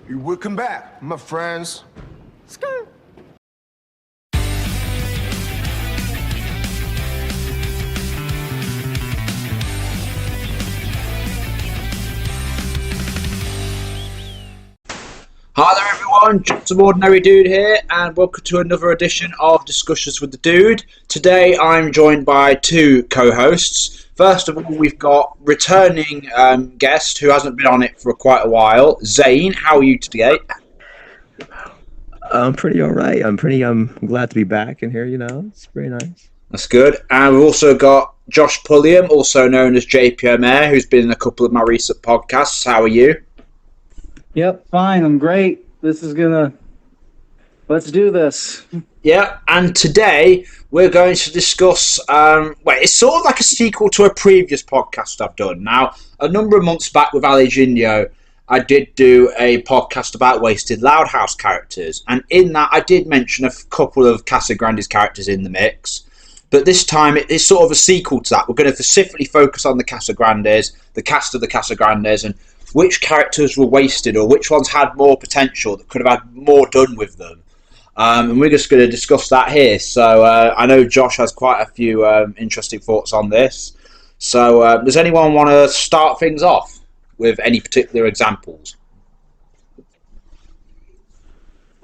Welcome back, my friends. Skirt. Hi there everyone, just some ordinary dude here, and welcome to another edition of Discussions with the Dude. Today I'm joined by two co-hosts. First of all, we've got returning guest who hasn't been on it for quite a while, Zane. How are you today? I'm pretty all right. I'm glad to be back in here, It's very nice. That's good. And we've also got Josh Pulliam, also known as JPOmare, who's been in a couple of my recent podcasts. How are you? Yep, fine. I'm great. Let's do this. Yeah, and today we're going to discuss, it's sort of like a sequel to a previous podcast I've done. Now, a number of months back with Alejindio, I did do a podcast about wasted Loud House characters, and in that I did mention a couple of Casagrandes characters in the mix. But this time it's sort of a sequel to that. We're going to specifically focus on the Casagrandes, the cast of the Casagrandes, and which characters were wasted or which ones had more potential that could have had more done with them. And we're just going to discuss that here. So I know Josh has quite a few interesting thoughts on this. So does anyone want to start things off with any particular examples?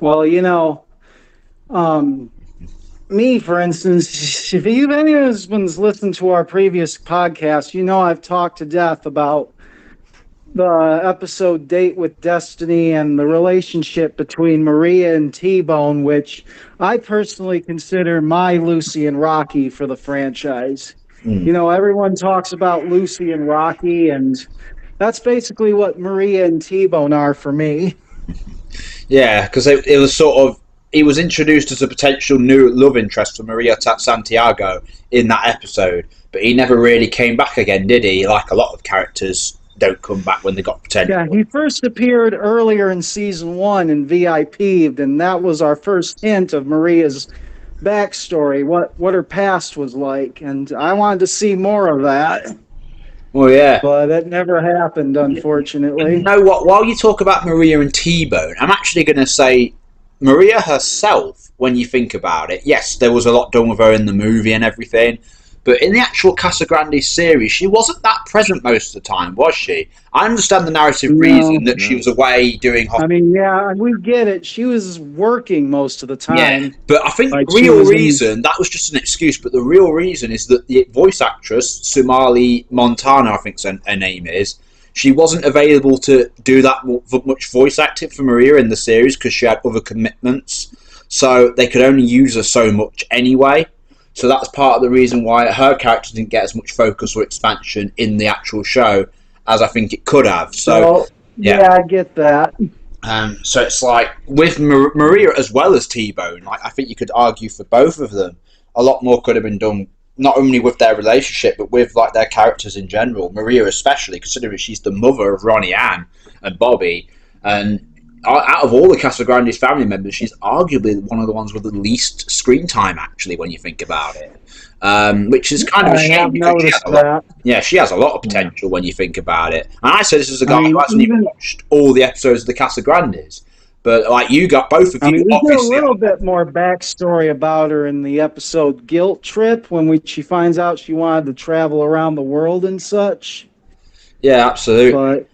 Well, me, for instance, if anyone's listened to our previous podcast, I've talked to death about the episode Date with Destiny and the relationship between Maria and T-Bone, which I personally consider my Lucy and Rocky for the franchise. Everyone talks about Lucy and Rocky, and that's basically what Maria and T-Bone are for me. Yeah, because it was sort of, he was introduced as a potential new love interest for Maria Santiago in that episode, but he never really came back again, did he? Like a lot of characters don't come back when they got potential. Yeah, he first appeared earlier in season 1 in VIP'd, and that was our first hint of Maria's backstory, what her past was like, and I wanted to see more of that. Well, yeah. But that never happened, unfortunately. You know what? While you talk about Maria and T-Bone, I'm actually going to say Maria herself, when you think about it, yes, there was a lot done with her in the movie and everything, but in the actual Casagrandes series, she wasn't that present most of the time, was she? I understand the narrative reason that she was away doing... yeah, we get it. She was working most of the time. Yeah, but I think the real reason, that was just an excuse, but the real reason is that the voice actress, Sumali Montana, I think her name is, she wasn't available to do that much voice acting for Maria in the series because she had other commitments. So they could only use her so much anyway. So that's part of the reason why her character didn't get as much focus or expansion in the actual show as I think it could have. So yeah, I get that. So it's like with Maria as well as T-Bone, like I think you could argue for both of them. A lot more could have been done, not only with their relationship, but with like their characters in general. Maria especially, considering she's the mother of Ronnie Ann and Bobby, and out of all the Casagrandes family members, she's arguably one of the ones with the least screen time, actually, when you think about it. Which is kind of a shame. She has a lot of potential when you think about it. And I say this as a guy who hasn't even watched all the episodes of the Casagrandes. But like you got both of you. We get a little bit more backstory about her in the episode Guilt Trip she finds out she wanted to travel around the world and such. Yeah, absolutely.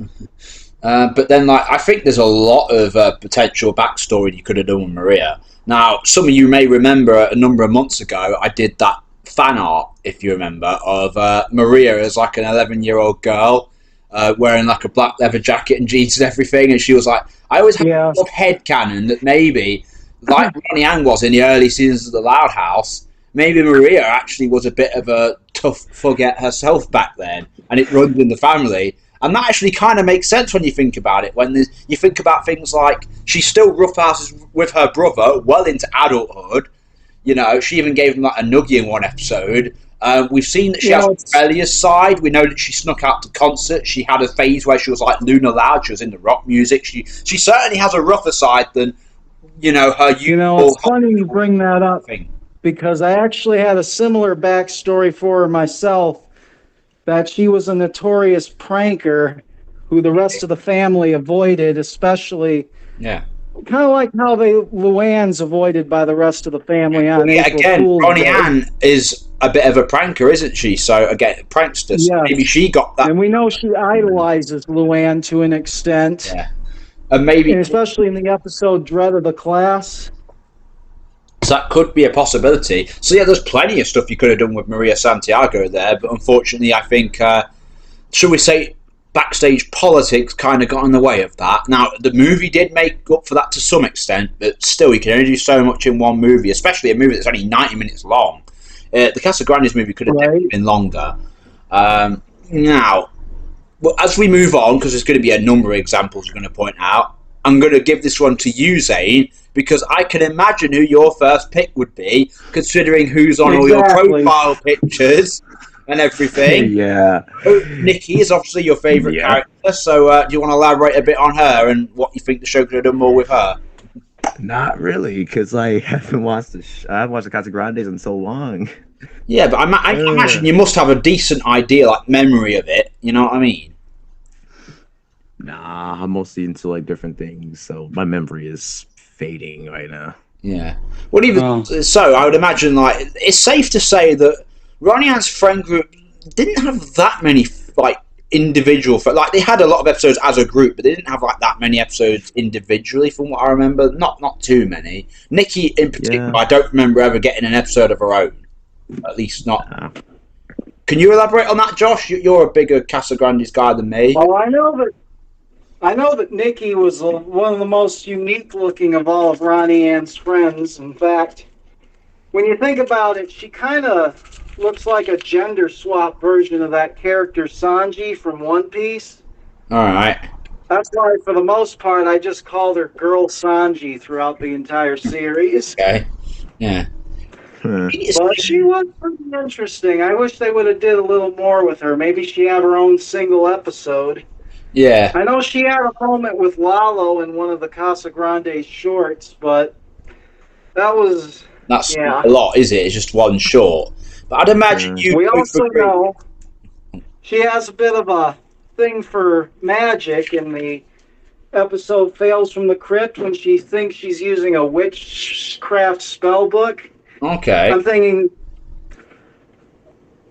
But then, like, I think there's a lot of potential backstory you could have done with Maria. Now, some of you may remember a number of months ago, I did that fan art, if you remember, of Maria as like an 11-year-old girl wearing like a black leather jacket and jeans and everything. And she was like, I always had a headcanon that maybe, like Ronnie Ann was in the early seasons of The Loud House, maybe Maria actually was a bit of a tough forget herself back then, and it runs in the family. And that actually kind of makes sense when you think about it. When you think about things like she's still roughhouses with her brother well into adulthood. She even gave him like a nuggie in one episode. We've seen that she has a rebellious side. We know that she snuck out to concerts. She had a phase where she was like Luna Loud. She was into rock music. She certainly has a rougher side than her youthful. It's funny you bring that up because I actually had a similar backstory for her myself. That she was a notorious pranker who the rest of the family avoided, especially Yeah. kind of like how Luann's avoided by the rest of the family on April Again, Fool's Ronnie Day. Ann is a bit of a pranker, isn't she? So again, prankster. So Yes. maybe she got that. And we know she idolizes Luann to an extent. Yeah. And maybe, And especially in the episode Dread of the Class. so that could be a possibility. So yeah, there's plenty of stuff you could have done with Maria Santiago there, but unfortunately, I think, should we say, backstage politics kind of got in the way of that. Now, the movie did make up for that to some extent, but still, you can only do so much in one movie, especially a movie that's only 90 minutes long. The Casagrandes movie could have definitely been longer. Now, well, as we move on, because there's going to be a number of examples you're going to point out, I'm going to give this one to you, Zane, because I can imagine who your first pick would be, considering who's on all your profile pictures and everything. Yeah. Nikki is obviously your favourite character, so do you want to elaborate a bit on her and what you think the show could have done more with her? Not really, because I haven't watched I haven't watched the Casagrandes in so long. Yeah, but I imagine you must have a decent idea, like memory of it. You know what I mean? Nah, I'm mostly into like different things, so my memory is fading right now. Yeah. Well, even so, I would imagine like it's safe to say that Ronnie Ann's friend group didn't have that many like individual, like they had a lot of episodes as a group, but they didn't have like that many episodes individually, from what I remember. Not too many. Nikki in particular, I don't remember ever getting an episode of her own. At least not. Can you elaborate on that, Josh? You're a bigger Casagrandes guy than me. Oh, I know that Nikki was one of the most unique looking of all of Ronnie Ann's friends. In fact, when you think about it, she kind of looks like a gender swap version of that character Sanji from One Piece. All right. That's why, for the most part, I just called her Girl Sanji throughout the entire series. Okay. Yeah. But she was pretty interesting. I wish they would have did a little more with her. Maybe she had her own single episode. Yeah. I know she had a moment with Lalo in one of the Casagrandes shorts, but that's not a lot, is it? It's just one short. But I'd imagine you. We also know she has a bit of a thing for magic in the episode Fails from the Crypt when she thinks she's using a witchcraft spell book. Okay. I'm thinking,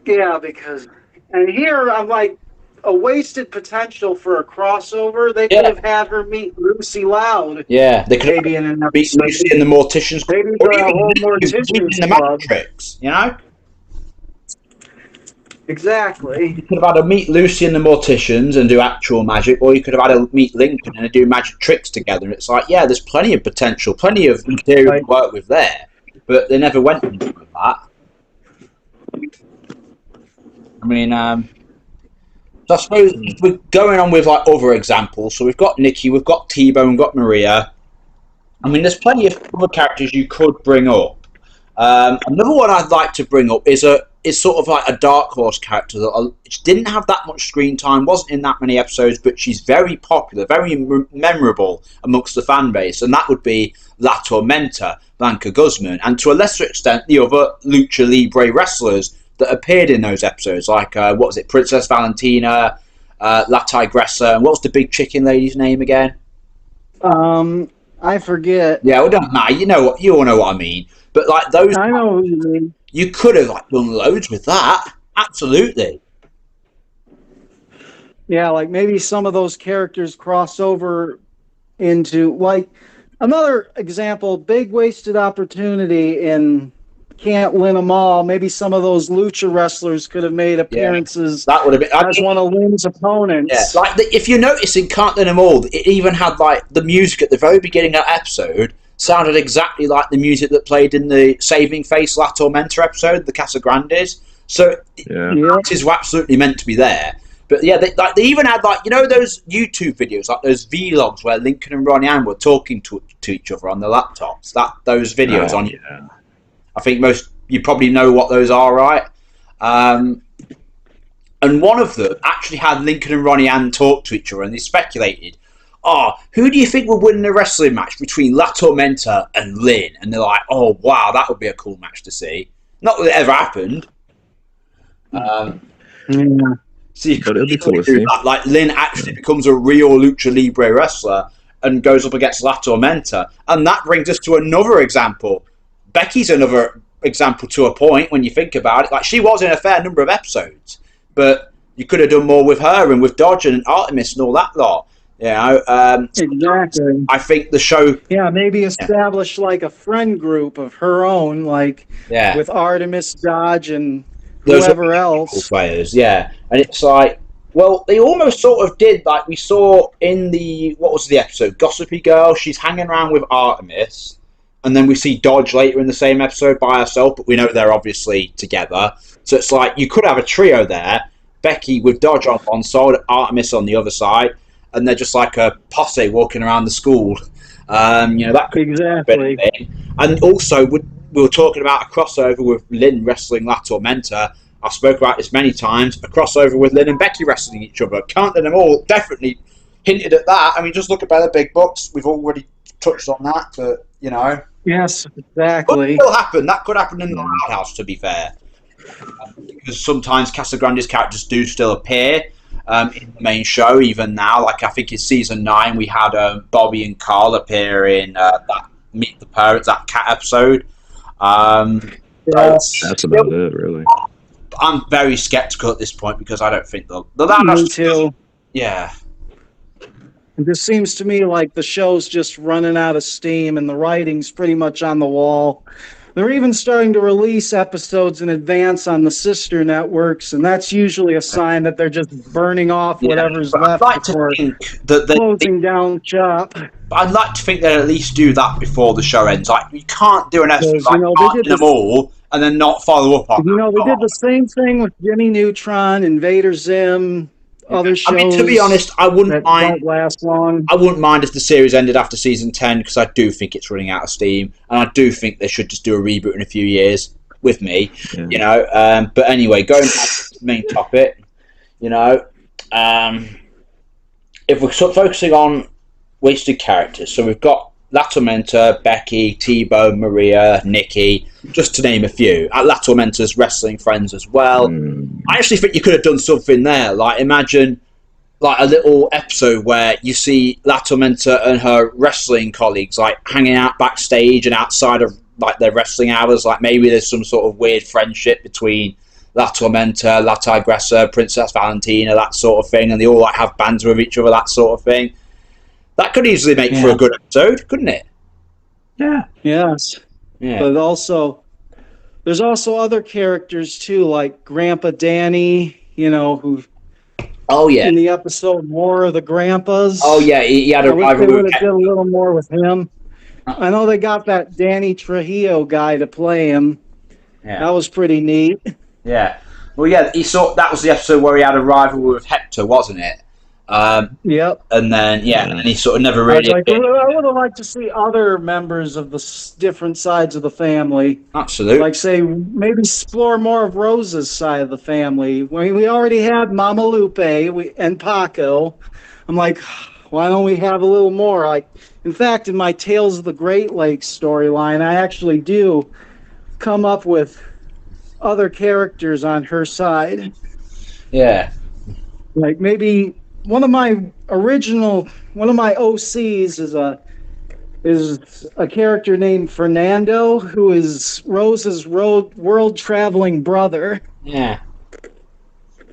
and here I'm like, a wasted potential for a crossover. They could have had her meet Lucy Loud. Yeah, they could maybe have meet Lucy in the Morticians. Maybe a whole Morticians in the Matrix, you know? Exactly. You could have had a meet Lucy and the Morticians and do actual magic, or you could have had a meet Lincoln and do magic tricks together. It's like, yeah, there's plenty of potential, plenty of material to work with there, but they never went into that. I mean, so I suppose we're going on with like other examples. So we've got Nikki, we've got T-Bone, we've got Maria. I mean, there's plenty of other characters you could bring up. Another one I'd like to bring up is sort of like a dark horse character that didn't have that much screen time, wasn't in that many episodes, but she's very popular, very memorable amongst the fan base, and that would be La Tormenta, Blanca Guzman, and to a lesser extent the other Lucha Libre wrestlers that appeared in those episodes, like what was it, Princess Valentina, La Tigressa, and what was the big chicken lady's name again? I forget. Yeah, well, don't matter. You all know what I mean. But like those, I know what you mean. You could have like done loads with that. Absolutely. Yeah, like maybe some of those characters cross over into like another example. Big wasted opportunity in Can't Win 'Em All. Maybe some of those lucha wrestlers could have made appearances. That would have been as one of Lynn's opponents. Yeah, like if you notice in Can't Win 'Em All, it even had like the music at the very beginning of that episode sounded exactly like the music that played in the Saving Face La Tormenta episode, the Casagrandes. So that is absolutely meant to be there. But yeah, they even had like those YouTube videos, like those vlogs where Lincoln and Ronnie Ann were talking to each other on the laptops. Those videos on. Yeah. I think you probably know what those are, right? And one of them actually had Lincoln and Ronnie Ann talk to each other, and they speculated, who do you think will win in a wrestling match between La Tormenta and Lynn? And they're like, oh, wow, that would be a cool match to see. Not that it ever happened. So you But could it'll be cool to do see. that. Like Lynn actually becomes a real lucha libre wrestler and goes up against La Tormenta, and that brings us to another example. Becky's another example to a point when you think about it. Like she was in a fair number of episodes, but you could have done more with her and with Dodge and Artemis and all that lot. You know, Exactly. I think the show. Yeah, maybe establish like a friend group of her own, like Yeah, with Artemis, Dodge, and those whoever other else. players. Yeah, and it's like, well, they almost sort of did. Like we saw in the what was the episode? Gossipy Girl. She's hanging around with Artemis, and then we see Dodge later in the same episode by herself. But we know they're obviously together. So it's like you could have a trio there: Becky with Dodge on one side, Artemis on the other side, and they're just like a posse walking around the school. That could Exactly. be a thing. And also, we were talking about a crossover with Lynn wrestling La Tormenta. I've spoken about this many times. A crossover with Lynn and Becky wrestling each other. Counting them all, definitely hinted at that. I mean, just look at Better Big Bucks. We've already touched on that, but Yes, could exactly. still happen. That could happen in the Roundhouse, to be fair, because sometimes Casagrandes characters do still appear in the main show. Even now, like I think in season 9, we had Bobby and Carl appear in that Meet the Parents, that cat episode. That's about it, really. I'm very skeptical at this point because I don't think they'll. Me too. Yeah. It just seems to me like the show's just running out of steam and the writing's pretty much on the wall. They're even starting to release episodes in advance on the sister networks, and that's usually a sign that they're just burning off whatever's left I'd like before to think that closing down shop. I'd like to think they'd at least do that before the show ends. Like you can't do an episode Because, like they did them all and then not follow up on. they did the same thing with Jimmy Neutron, Invader Zim, other shows. I mean, to be honest, I wouldn't mind. Don't last long. I wouldn't mind if the series ended after season 10 because I do think it's running out of steam, and I do think they should just do a reboot in a few years with me. Yeah. But anyway, going back to the main topic, if we're sort of focusing on wasted characters, so we've got La Tormenta, Becky, T-Bone, Maria, Nikki, just to name a few. La Tormenta's wrestling friends as well. I actually think you could have done something there. Like, imagine like a little episode where you see La Tormenta and her wrestling colleagues like hanging out backstage and outside of like their wrestling hours. Like maybe there's some sort of weird friendship between La Tormenta, La Tigressa, Princess Valentina, that sort of thing, and they all like have banter with each other, that sort of thing. That could easily make for a good episode, couldn't it? Yeah. Yes. Yeah. But also, there's also other characters too, like Grandpa Danny, who Oh yeah. in the episode War of the Grandpas. Oh yeah, he had a I wish they rivalry would with have did a little more with him. I know they got that Danny Trujillo guy to play him. Yeah. That was pretty neat. Yeah. Well, yeah, that was the episode where he had a rivalry with Hector, wasn't it? Yep. And then, and he sort of never I really... would have liked to see other members of the different sides of the family. Absolutely. Like, say, maybe explore more of Rose's side of the family. We already had Mama Lupe and Paco. I'm like, why don't we have a little more? Like, in fact, in my Tales of the Great Lakes storyline, I actually do come up with other characters on her side. Yeah. Like, maybe... One of my OCs is a character named Fernando, who is Rose's world traveling brother. Yeah.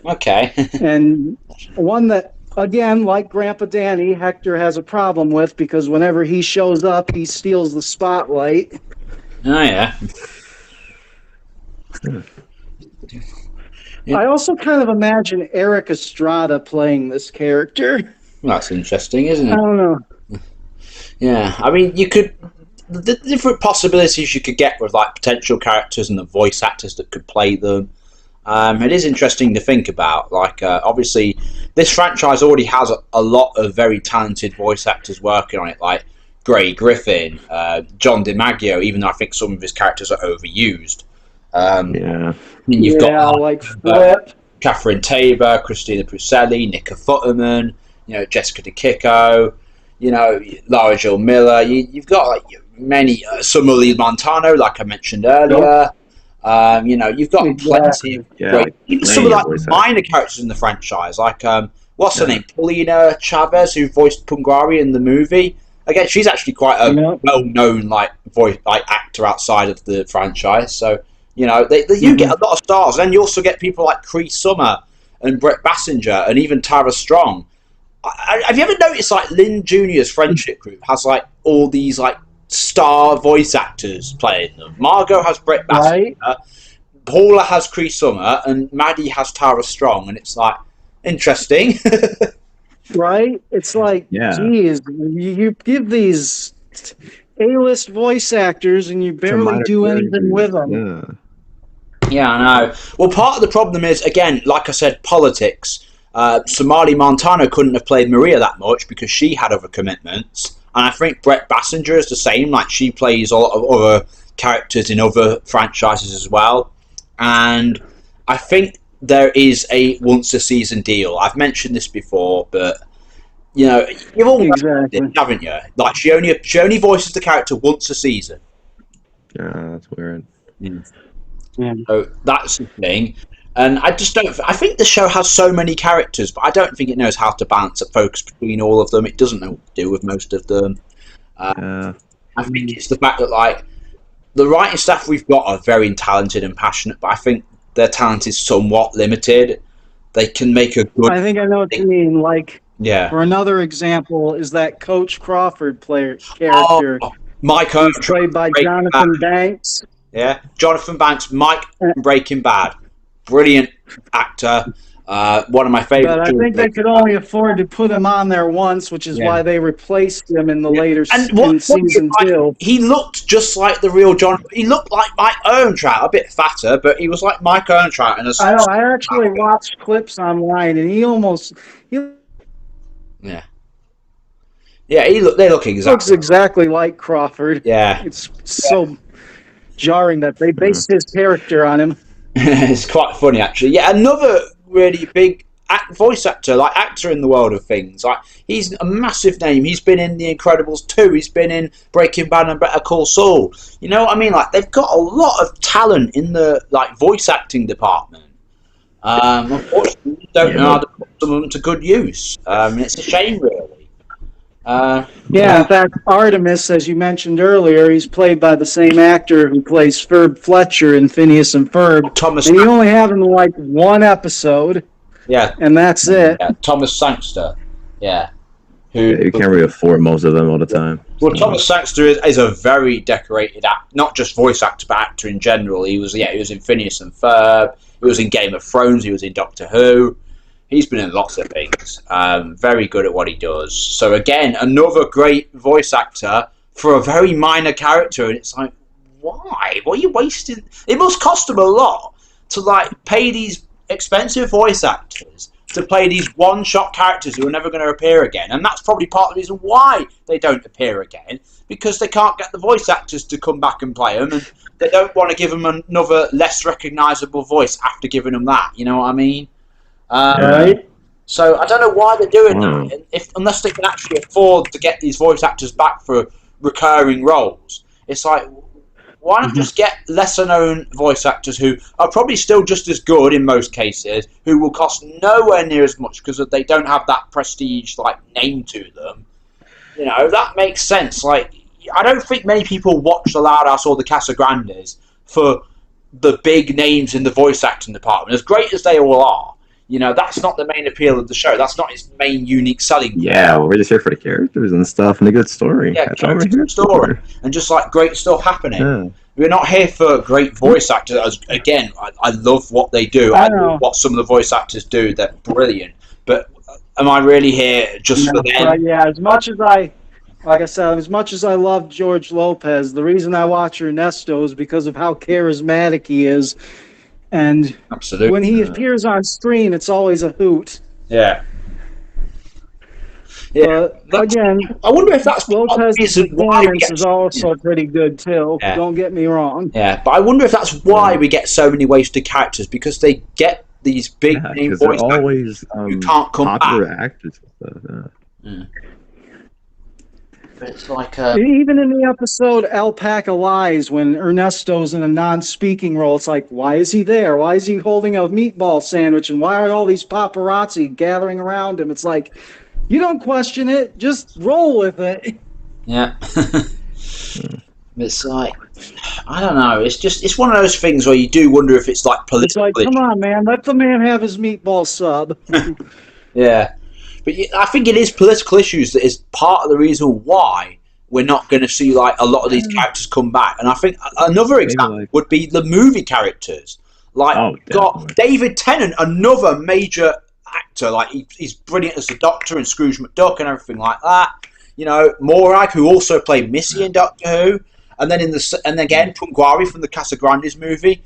Okay. And one that, again, like Grandpa Danny, Hector has a problem with because whenever he shows up, he steals the spotlight. Oh yeah. I also kind of imagine Eric Estrada playing this character. That's interesting, isn't it? I don't know. Yeah, I mean, you could... The different possibilities you could get with, like, potential characters and the voice actors that could play them. It is interesting to think about. Like, obviously, this franchise already has a lot of very talented voice actors working on it, like Grey Griffin, John DiMaggio, even though I think some of his characters are overused. You've got like Flip, Catherine Tabor, Christina Pucelli, Nika Futterman, Jessica DeKicko, Laura Jill Miller. You've got like many, Summerlee Montano, like I mentioned earlier. You've got plenty of great, even some of the minor characters in the franchise, like what's her name, Paulina Chavez, who voiced Pungari in the movie. Again, she's actually quite a well-known voice actor outside of the franchise. So you get a lot of stars, and then you also get people like Cree Summer and Brett Bassinger, and even Tara Strong. Have you ever noticed Lynn Jr.'s friendship group has all these star voice actors playing them? Margot has Brett Bassinger, Paula has Cree Summer, and Maddie has Tara Strong, and it's interesting. Right? It's geez, you give these A-list voice actors and you barely do anything with them. Yeah, I know. Well, part of the problem is, again, like I said, politics. Somali Montano couldn't have played Maria that much because she had other commitments. And I think Brett Bassinger is the same. She plays a lot of other characters in other franchises as well. And I think there is a once-a-season deal. I've mentioned this before, but, you've all heard it, haven't you? She only voices the character once a season. Yeah, that's weird. Yeah. So that's the thing. And I just don't... I think the show has so many characters, but I don't think it knows how to balance a focus between all of them. It doesn't know what to do with most of them. I think it's the fact that, the writing staff we've got are very talented and passionate, but I think their talent is somewhat limited. They can make a good... I think I know what you mean. Yeah. For another example, is that Coach Crawford character. Mike played by Jonathan Banks. Yeah, Jonathan Banks, Mike from Breaking Bad. Brilliant actor. One of my favorite. But I think they could only afford to put him on there once, which is why they replaced him in the later season 2. He looked just like the real John. He looked like Mike Ehrntrout, a bit fatter, but he was like Mike Ehrntrout. I know. I actually watched clips online, and he they look looks exactly like Crawford. Yeah, it's so jarring that they based his character on him. It's quite funny, actually. Yeah, another really big voice actor, actor in the world of things. He's a massive name. He's been in The Incredibles 2. He's been in Breaking Bad and Better Call Saul. You know what I mean? They've got a lot of talent in the voice acting department. Unfortunately, we don't know how to put some of them to good use. It's a shame, really. In fact, Artemis, as you mentioned earlier, he's played by the same actor who plays Ferb Fletcher in Phineas and Ferb. Thomas, and you only have him in one episode. Yeah, and that's it. Yeah, Thomas Sangster. Yeah, you can't really afford most of them all the time. Well, Thomas Sangster is a very decorated not just voice actor, but actor in general. He was in Phineas and Ferb. He was in Game of Thrones. He was in Doctor Who. He's been in lots of things. Very good at what he does. So again, another great voice actor for a very minor character. And it's why? What are you wasting? It must cost them a lot to pay these expensive voice actors to play these one-shot characters who are never going to appear again. And that's probably part of the reason why they don't appear again, because they can't get the voice actors to come back and play them, and they don't want to give them another less recognisable voice after giving them that. You know what I mean? Right. So I don't know why they're doing that. Unless they can actually afford to get these voice actors back for recurring roles, it's why not just get lesser known voice actors who are probably still just as good in most cases, who will cost nowhere near as much because they don't have that prestige name to them. That makes sense. I don't think many people watch The Loud House or the Casagrandes for the big names in the voice acting department, as great as they all are. That's not the main appeal of the show. That's not its main unique selling point. Yeah, we're just here for the characters and stuff and a good story. Yeah, good story. And just great stuff happening. Yeah. We're not here for great voice actors. Again, I love what they do. I love what some of the voice actors do. They're brilliant. But am I really here just for them? Yeah, as much as I love George Lopez, the reason I watch Ernesto is because of how charismatic he is. And absolutely, when he appears on screen, it's always a hoot. Yeah. Yeah. Again, I wonder if that's Lopez's performance is also pretty good too. Yeah. Don't get me wrong. Yeah, but I wonder if that's why we get so many wasted characters, because they get these big name voice actors who can't come popular back. Actors. But it's like even in the episode Alpaca Lies, when Ernesto's in a non-speaking role, it's like, why is he there? Why is he holding a meatball sandwich? And why are all these paparazzi gathering around him? It's like, you don't question it, just roll with it. yeah. It's like, I don't know. It's one of those things where you do wonder if it's like It's political. like, come on, man, let the man have his meatball sub. Yeah, but I think it is political issues that is part of the reason why we're not going to see like a lot of these characters come back. And I think another example would be the movie characters. Like, got David Tennant, another major actor. Like, he's brilliant as the Doctor and Scrooge McDuck and everything like that. You know, Morag, who also played Missy in Doctor Who, and then again Punguari from the Casagrandes movie.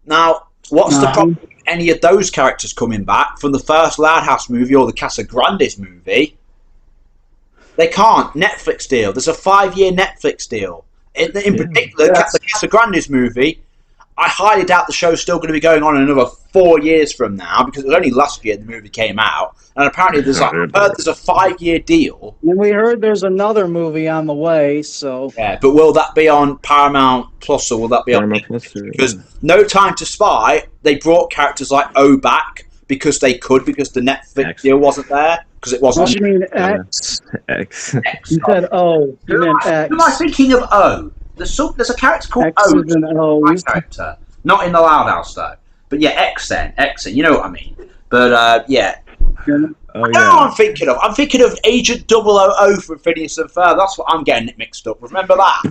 Now, what's the problem with any of those characters coming back from the first Loud House movie or the Casagrandes movie? They can't. Netflix deal. There's a 5-year Netflix deal. In particular, the Casagrandes movie, I highly doubt the show's still going to be going on another 4 years from now, because it was only last year the movie came out, and apparently there's I've heard there's a 5-year deal. And we heard there's another movie on the way, so... Yeah, but will that be on Paramount Plus, or will that be on Netflix? Because No Time to Spy, they brought characters like O back because they could, because the Netflix deal wasn't there, because it wasn't... What you mean, X? X. You said O. You meant X. Who am I thinking of O? There's a character called O. Character. Not in the Loud House, though. But yeah, X then. You know what I mean. But yeah. I don't know what I'm thinking of. I'm thinking of Agent 000 from Phineas and Ferb. That's what I'm getting it mixed up. Remember that?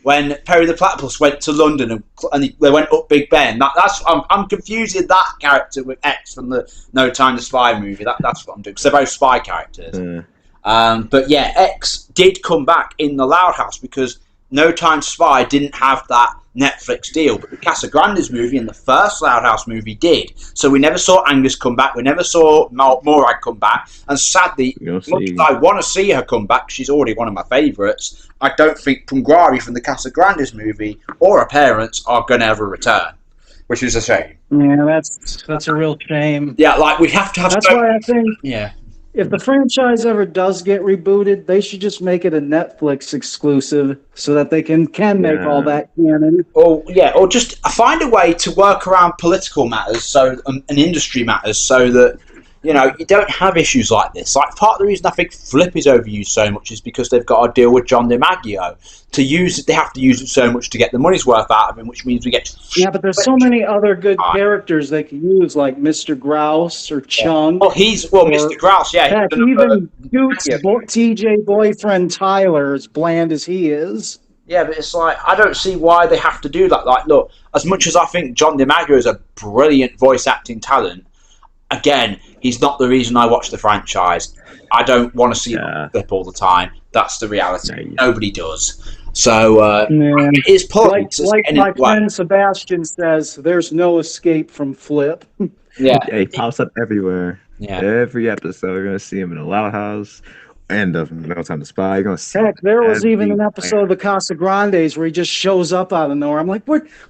When Perry the Platypus went to London and they went up Big Ben. I'm confusing that character with X from the No Time to Spy movie. That's what I'm doing, because they're both spy characters. But yeah, X did come back in the Loud House because No Time to Spy didn't have that Netflix deal, but the Casagrandes movie and the first Loud House movie did. So we never saw Angus come back, we never saw Morag come back, and sadly, as much as I want to see her come back, she's already one of my favourites, I don't think Punguari from the Casagrandes movie or her parents are going to ever return, which is a shame. Yeah, that's a real shame. Yeah, like we have to have... That's why I think... Yeah. If the franchise ever does get rebooted, they should just make it a Netflix exclusive so that they can make all that canon. Or just find a way to work around political matters and industry matters, so that, you know, you don't have issues like this. Like, part of the reason I think Flip is overused so much is because they've got to deal with John DiMaggio. To use it, they have to use it so much to get the money's worth out of him, which means we get... Yeah, but there's so many other good characters they could use, like Mr. Grouse or Chung. Oh, Mr. Grouse, yeah. Heck, even Goots' TJ boyfriend Tyler, as bland as he is. Yeah, but it's like, I don't see why they have to do that. Like, look, as much as I think John DiMaggio is a brilliant voice acting talent, again, he's not the reason I watch the franchise. I don't want to see him Flip all the time. That's the reality. Nobody does. So, it is politics. Like my friend Sebastian says, there's no escape from Flip. Yeah, he pops up everywhere. Yeah. Every episode, you're going to see him in the Loud House and No Time to Spy. You're going to see Heck, there was even an episode of the Casagrandes where he just shows up out of nowhere. I'm like,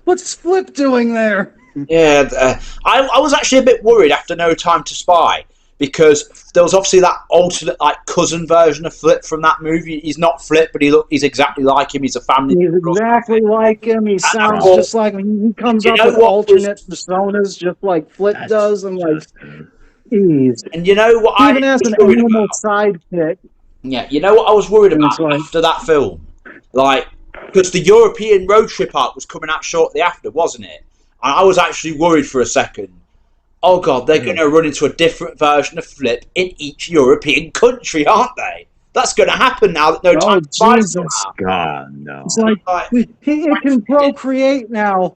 what's Flip doing there? Yeah, I was actually a bit worried after No Time to Spy, because there was obviously that alternate, like, cousin version of Flip from that movie. He's not Flip, but he's exactly like him. He's a family. He's exactly like him. He sounds just like him. He comes up with alternate personas just like Flip does. I'm like, geez. And you know what? Even as an animal sidekick. Yeah, you know what I was worried about after that film? Like, because the European road trip arc was coming out shortly after, wasn't it? And I was actually worried for a second. Oh God, they're going to run into a different version of Flip in each European country, aren't they? That's going to happen now that No Time to Spy is out. God, no. It's like, it can procreate now.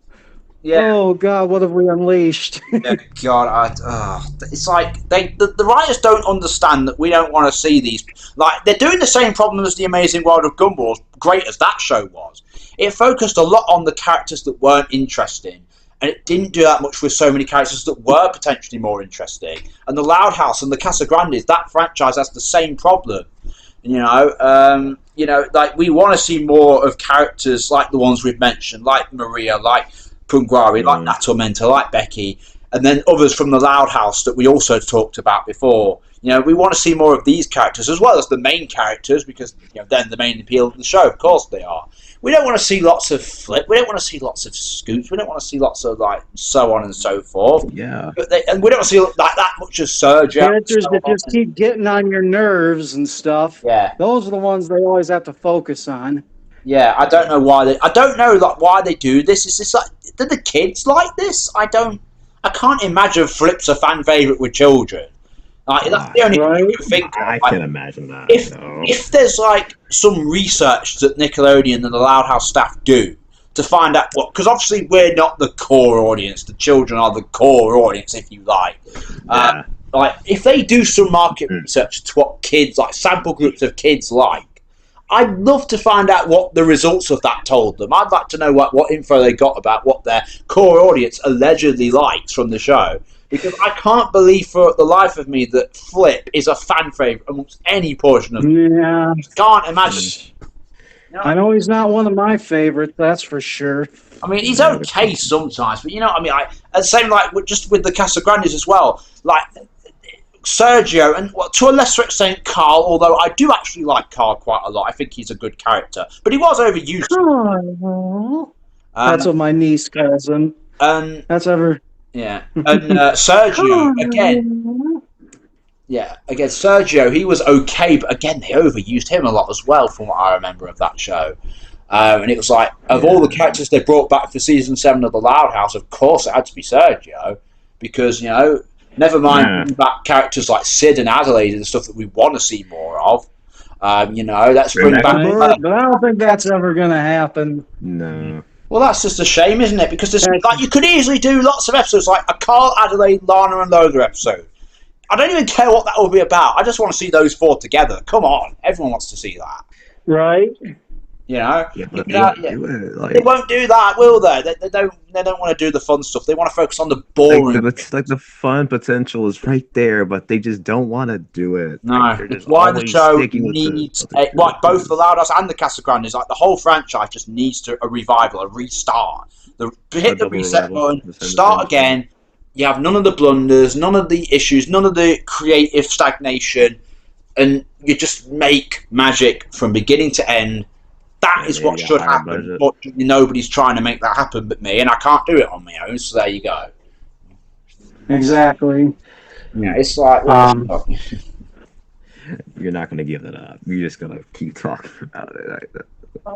Yeah. Oh God, what have we unleashed? Yeah, God, it's like the writers don't understand that we don't want to see these. Like, they're doing the same problem as The Amazing World of Gumball, as great as that show was. It focused a lot on the characters that weren't interesting. And it didn't do that much with so many characters that were potentially more interesting. And the Loud House and the Casagrandes, that franchise has the same problem. You know, like, we want to see more of characters like the ones we've mentioned, like Maria, like Punguari, like Natomenta, like Becky. and then others from the Loud House that we also talked about before. You know, we want to see more of these characters as well as the main characters, because then the main appeal of the show, of course they are. We don't want to see lots of Flip. We don't want to see lots of Scoots. We don't want to see lots of so on and so forth. Yeah. And we don't want to see that much of Sergio. Characters that just keep getting on your nerves and stuff. Yeah. Those are the ones they always have to focus on. Yeah, I don't know why I don't know why they do this. Is this do the kids like this? I can't imagine Flip's a fan favorite with children. That's the only thing you can think of. I can imagine that. If there's some research that Nickelodeon and the Loud House staff do to find out because obviously we're not the core audience. The children are the core audience, if you like. Yeah. If they do some market research to what kids sample groups of kids like, I'd love to find out what the results of that told them. I'd like to know what info they got about what their core audience allegedly likes from the show. Because I can't believe for the life of me that Flip is a fan favourite amongst any portion of it. Yeah. I can't imagine. I know he's not one of my favorites, that's for sure. I mean, he's okay sometimes, but same just with the Casagrandes as well. Sergio, and to a lesser extent Carl, although I do actually like Carl quite a lot. I think he's a good character. But he was overused. That's what my niece calls him. That's ever... Yeah. And Sergio, again... Yeah, again, Sergio, he was okay, but again, they overused him a lot as well, from what I remember of that show. And it was of all the characters they brought back for season 7 of The Loud House, of course it had to be Sergio, because, never mind back characters like Sid and Adelaide and stuff that we want to see more of. Let's bring back... But I don't think that's ever going to happen. No. Well, that's just a shame, isn't it? Because you could easily do lots of episodes, like a Carl, Adelaide, Lana and Lola episode. I don't even care what that will be about. I just want to see those 4 together. Come on. Everyone wants to see that. Right. Yeah, but they won't do that, will they? They don't want to do the fun stuff. They want to focus on the boring. The fun potential is right there, but they just don't want to do it. No, it's why the show needs both the Loud House and the Casagrandes, the whole franchise just needs a revival, a restart. Hit the reset button, start again. You have none of the blunders, none of the issues, none of the creative stagnation, and you just make magic from beginning to end. That is what should happen, but nobody's trying to make that happen but me, and I can't do it on my own, so there you go. Exactly. Yeah, it's like... You're not going to give that up. You're just going to keep talking about it.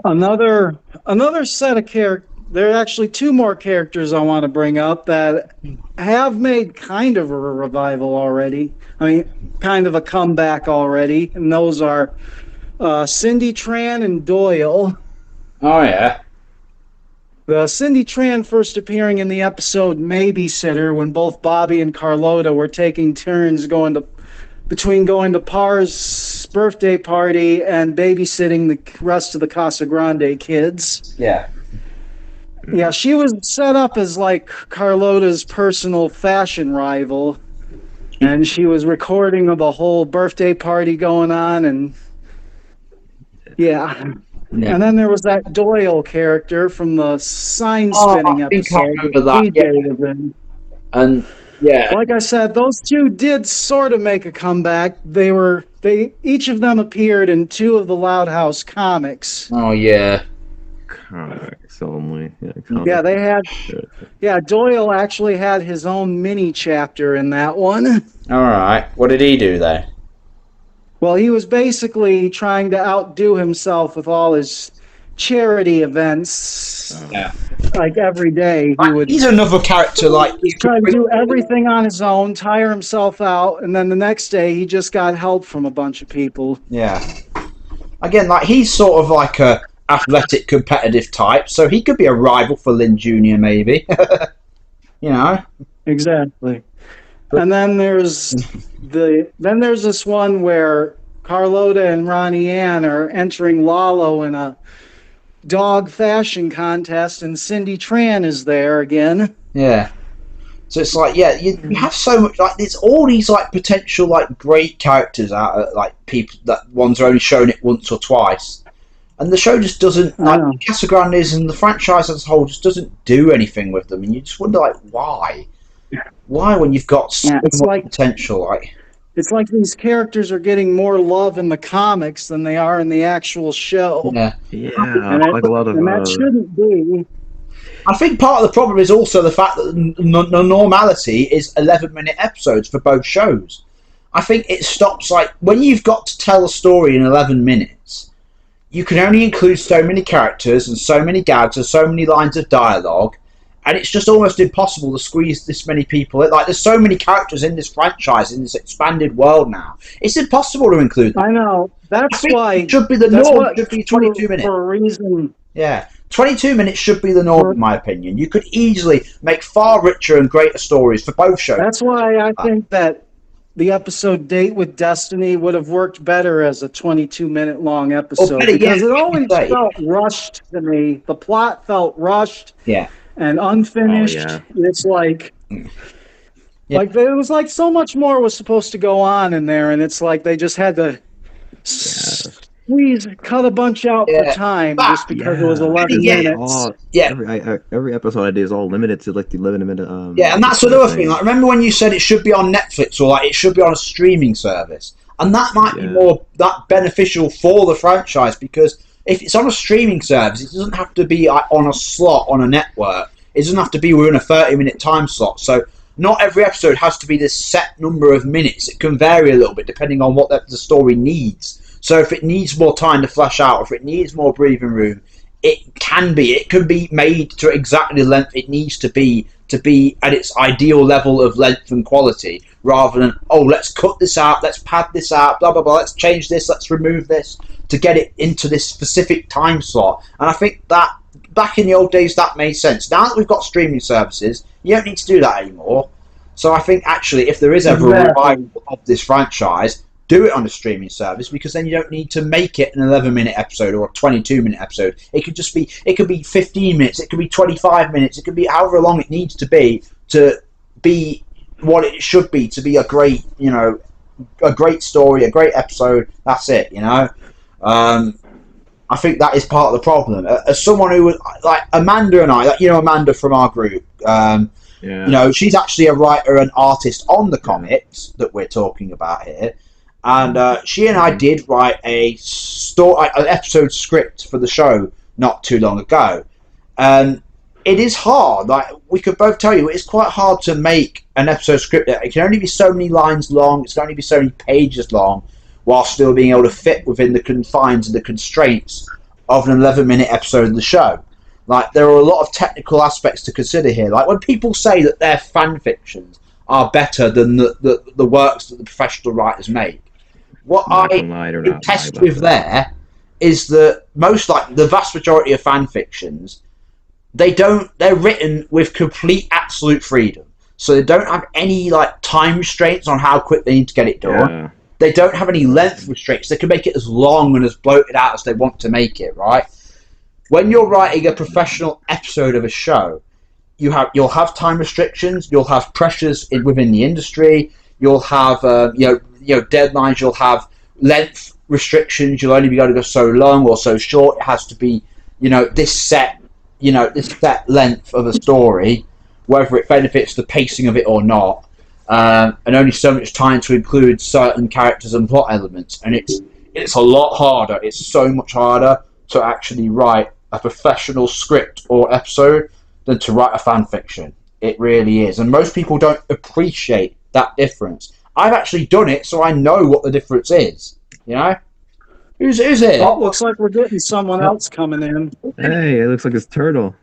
Another set of characters... There are actually 2 more characters I want to bring up that have made kind of a revival already. I mean, kind of a comeback already, and those are... Cindy Tran and Doyle. Oh, yeah. Cindy Tran first appearing in the episode Babysitter when both Bobby and Carlota were taking turns going to Par's birthday party and babysitting the rest of the Casagrande kids. Yeah. Yeah, she was set up as Carlota's personal fashion rival, and she was recording of a whole birthday party going on, and yeah. And then there was that Doyle character from the sign spinning episode. I remember that. Yeah. And yeah, like I said, those 2 did sort of make a comeback. They each of them appeared in 2 of the Loud House comics. Oh yeah. Comics only. Yeah, they had. Yeah, Doyle actually had his own mini chapter in that one. All right. What did he do there? Well, he was basically trying to outdo himself with all his charity events. Yeah. Every day he's another character he's trying to do everything on his own, tire himself out, and then the next day he just got help from a bunch of people. Yeah. Again, he's sort of a athletic competitive type, so he could be a rival for Lynn Jr. maybe. Exactly. And then there's this one where Carlota and Ronnie Ann are entering Lalo in a dog fashion contest, and Cindy Tran is there again. Yeah. So it's you have so much there's all these potential great characters out of people that ones are only shown it once or twice, and the show just doesn't Casagrandes and the franchise as a whole just doesn't do anything with them, and you just wonder why. Why, when you've got so it's much like potential? Like, it's like these characters are getting more love in the comics than they are in the actual show. yeah. Yeah, And like a lot of that shouldn't be. I think part of the problem is also the fact that the normality is 11-minute episodes for both shows. I think it stops, like, when you've got to tell a story in 11 minutes, you can only include so many characters and so many gags and so many lines of dialogue, and it's just almost impossible to squeeze this many people in. Like, there's so many characters in this franchise, in this expanded world now. It's impossible to include them. I know. That's why it should be the norm. It should be 22 minutes. For a reason. Yeah. 22 minutes should be the norm, in my opinion. You could easily make far richer and greater stories for both shows. That's why I think that the episode Date with Destiny would have worked better as a 22-minute long episode, because it always felt rushed to me. The plot felt rushed and unfinished. Oh, yeah. It's like, like it was like so much more was supposed to go on in there, and it's like they just had to cut a bunch out for time just because it was 11 minutes. Every episode I did is all limited to like the 11-minute. And that's another thing. Like, remember when you said it should be on Netflix or like it should be on a streaming service, and that might be more beneficial for the franchise, because if it's on a streaming service, it doesn't have to be on a slot on a network. It doesn't have to be within a 30-minute time slot. So not every episode has to be this set number of minutes. It can vary a little bit depending on what the story needs. So if it needs more time to flesh out, if it needs more breathing room, it can be made to exactly the length it needs to be at its ideal level of length and quality, rather than, let's cut this out, let's pad this out, blah, blah, blah, let's change this, let's remove this, to get it into this specific time slot. And I think that, back in the old days, that made sense. Now that we've got streaming services, you don't need to do that anymore. So I think, actually, if there is ever a revival of this franchise, do it on a streaming service, because then you don't need to make it an 11-minute episode or a 22-minute episode. It could be 15 minutes, it could be 25 minutes, it could be however long it needs to be what it should be, to be a great, a great story, a great episode. That's it, I think that is part of the problem. As someone who was like Amanda and I, Amanda from our group, she's actually a writer and artist on the comics that we're talking about here. And she and I did write an episode script for the show not too long ago. And it is hard. Like, we could both tell you, it's quite hard to make an episode script. It can only be so many lines long, it can only be so many pages long, while still being able to fit within the confines and the constraints of an 11-minute episode of the show. Like, there are a lot of technical aspects to consider here. Like, when people say that their fan fictions are better than the works that the professional writers make, what I test with there is that the vast majority of fan fictions, they're written with complete absolute freedom. So they don't have any time restraints on how quick they need to get it done. Yeah. They don't have any length restraints. They can make it as long and as bloated out as they want to make it, right? When you're writing a professional episode of a show, you'll have time restrictions, you'll have pressures within the industry, you'll have deadlines, you'll have length restrictions. You'll only be able to go so long or so short. It has to be this set length of a story, whether it benefits the pacing of it or not, and only so much time to include certain characters and plot elements. And it's a lot harder. It's so much harder to actually write a professional script or episode than to write a fan fiction. It really is, and most people don't appreciate that difference. I've actually done it, so I know what the difference is. Who's it? Oh, looks like we're getting someone else coming in. Hey, it looks like it's Turtle.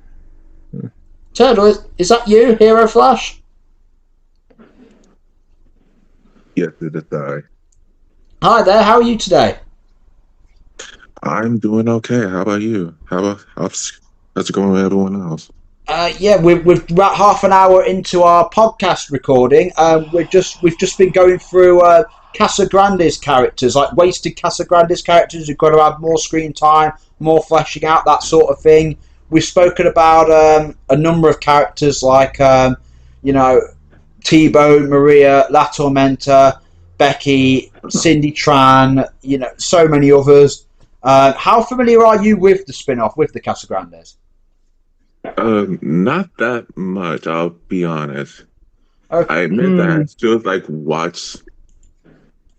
Turtle, is that you, HeroFlash? Yes, it is I. Hi there, how are you today? I'm doing okay. How about you? How's it going with everyone else? We're about half an hour into our podcast recording. We've just been going through Casagrandes characters, like wasted Casagrandes characters who've got to have more screen time, more fleshing out, that sort of thing. We've spoken about a number of characters like T-Bone, Maria, La Tormenta, Becky, Cindy Tran, so many others. How familiar are you with the spin-off, with the Casagrandes? Not that much, I'll be honest. Okay. I admit that I still like watch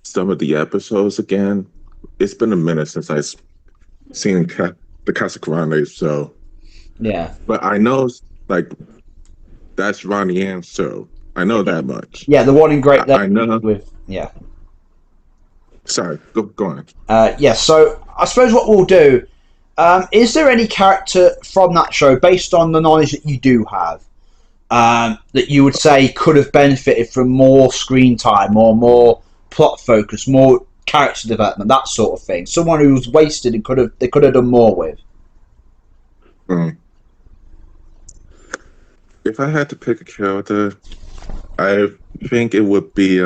some of the episodes again. It's been a minute since I've seen the Casagrandes, so Yeah. but I know like that's Ronnie Ann, so I know that much. Yeah, the one in Great I know. with yeah. Sorry, go on. Yeah, so I suppose what we'll do, is there any character from that show, based on the knowledge that you do have, that you would say could have benefited from more screen time or more plot focus, more character development, that sort of thing? Someone who was wasted and they could have done more with. If I had to pick a character, I think it would be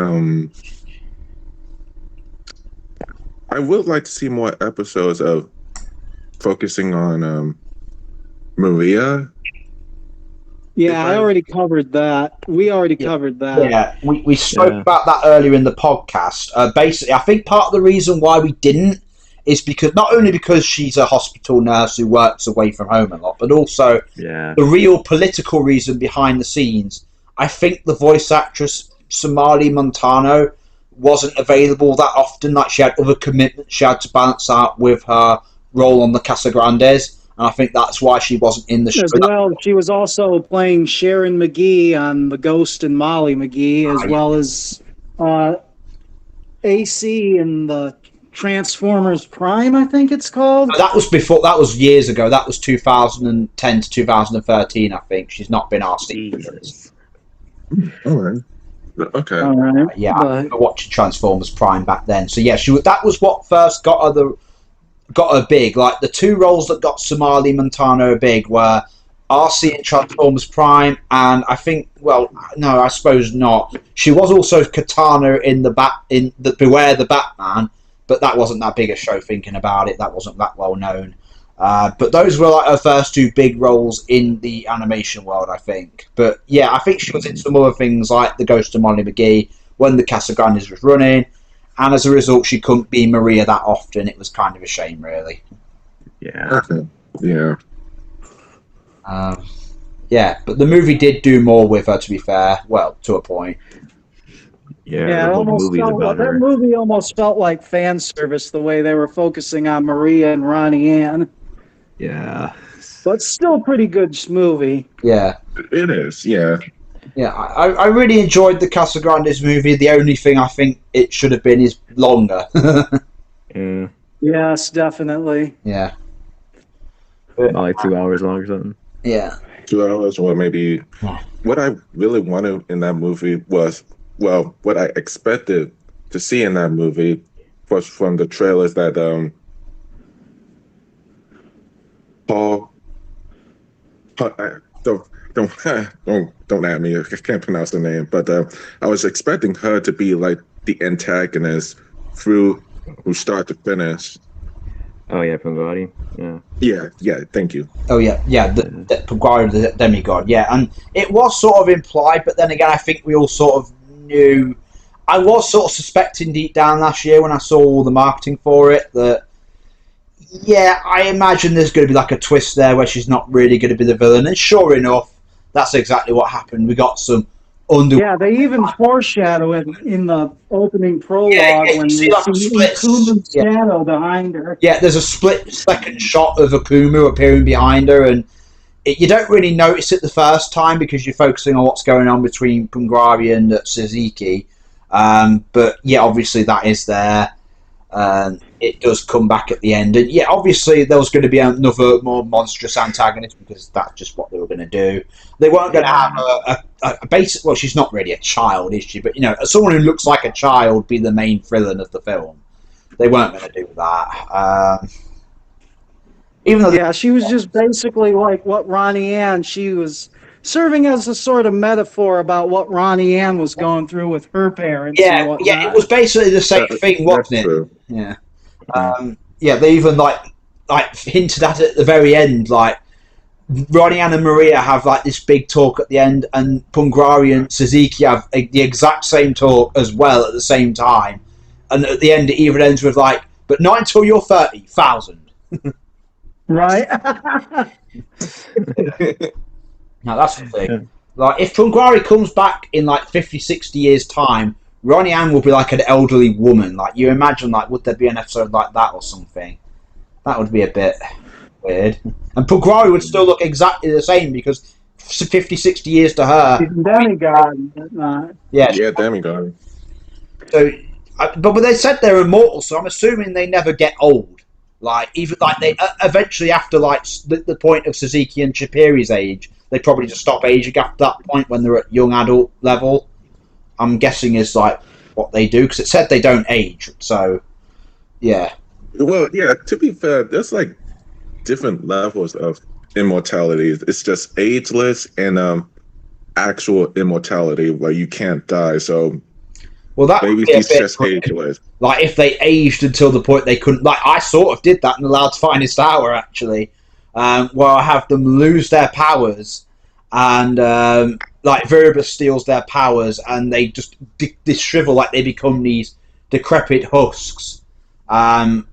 I would like to see more episodes of focusing on Maria. Yeah, I already covered that. We already covered that. Yeah, we spoke about that earlier in the podcast. Basically, I think part of the reason why we didn't is because not only because she's a hospital nurse who works away from home a lot, but also the real political reason behind the scenes. I think the voice actress Somali Montano wasn't available that often. Like, she had other commitments she had to balance out with her role on the Casagrandes. And I think that's why she wasn't in the show. As well, she was also playing Sharon McGee on The Ghost and Molly McGee, as well as AC in the Transformers Prime, I think it's called. That was before. That was years ago. That was 2010 to 2013. I think she's not been asked. All right. Okay. All right. Yeah, I remember watching Transformers Prime back then. So yeah, that was what first got her big. Like, the two roles that got Somali Montano big were RC in Transformers Prime, and I think, well, no, I suppose not. She was also Katana in the Beware the Batman, but that wasn't that big a show. Thinking about it, that wasn't that well known. But those were like her first two big roles in the animation world, I think. But yeah, I think she was in some other things like The Ghost of Molly McGee when the Casagrandes was running, and as a result, she couldn't be Maria that often. It was kind of a shame, really. Yeah. Okay. Yeah. Yeah, but the movie did do more with her, to be fair. Well, to a point. Yeah, that movie almost felt like fan service, the way they were focusing on Maria and Ronnie Ann. Yeah. But still a pretty good movie. Yeah. It is, yeah. Yeah, I really enjoyed the Casagrandes movie. The only thing I think it should have been is longer. Yeah. Yes, definitely. Yeah. Not like 2 hours long or something. Yeah. 2 hours, or maybe. What I really wanted in that movie was, well, what I expected to see in that movie was from the trailers that Paul don't at me. I can't pronounce the name, but I was expecting her to be like the antagonist through start to finish. Oh yeah, Pungari. Yeah. Thank you. Oh yeah, the Pungari, the demigod. Yeah, and it was sort of implied, but then again, I think we all sort of knew. I was sort of suspecting deep down last year when I saw all the marketing for it that, yeah, I imagine there's going to be like a twist there where she's not really going to be the villain, and sure enough, that's exactly what happened. We got some Yeah, they even foreshadow it in the opening prologue when you see you like a see split Akuma's shadow behind her. Yeah, there's a split second shot of Akuma appearing behind her, and you don't really notice it the first time because you're focusing on what's going on between Pungari and Suzuki. But yeah, obviously that is there. It does come back at the end, and yeah, obviously there was going to be another more monstrous antagonist because that's just what they were going to do. They weren't going to have a basic. Well, she's not really a child, is she? But you know, someone who looks like a child be the main villain of the film. They weren't going to do that. Even though she was just basically like what Ronnie Ann. She was serving as a sort of metaphor about what Ronnie Ann was going through with her parents. Yeah, it was basically the same thing, wasn't it? True. Yeah. They even like hinted at it at the very end, like Ronnie Ann and Maria have like this big talk at the end, and Pungari and Suzuki have the exact same talk as well at the same time, and at the end it even ends with like, but not until you're 30,000. Right. Now that's the thing. Like, if Punguari comes back in like 50, 60 years' time, Ronnie Ann will be like an elderly woman. Like, you imagine, like, would there be an episode like that or something? That would be a bit weird. And Punguari would still look exactly the same because 50, 60 years to her. She's a demigod. Yeah, Yeah, demigod. So, but they said they're immortal, so I'm assuming they never get old. Like, even like they eventually after like the point of Suzuki and Chipiri's age, they probably just stop aging after that point when they're at young adult level. I'm guessing is like what they do because it said they don't age. So, yeah. Well, yeah. To be fair, there's like different levels of immortality. It's just ageless and actual immortality where you can't die. So. Well, that maybe he's just ageless. Like, if they aged until the point they couldn't... Like, I sort of did that in The Lad's Finest Hour, actually, where I have them lose their powers, and, like, Virubus steals their powers, and they just shrivel, like, they become these decrepit husks. And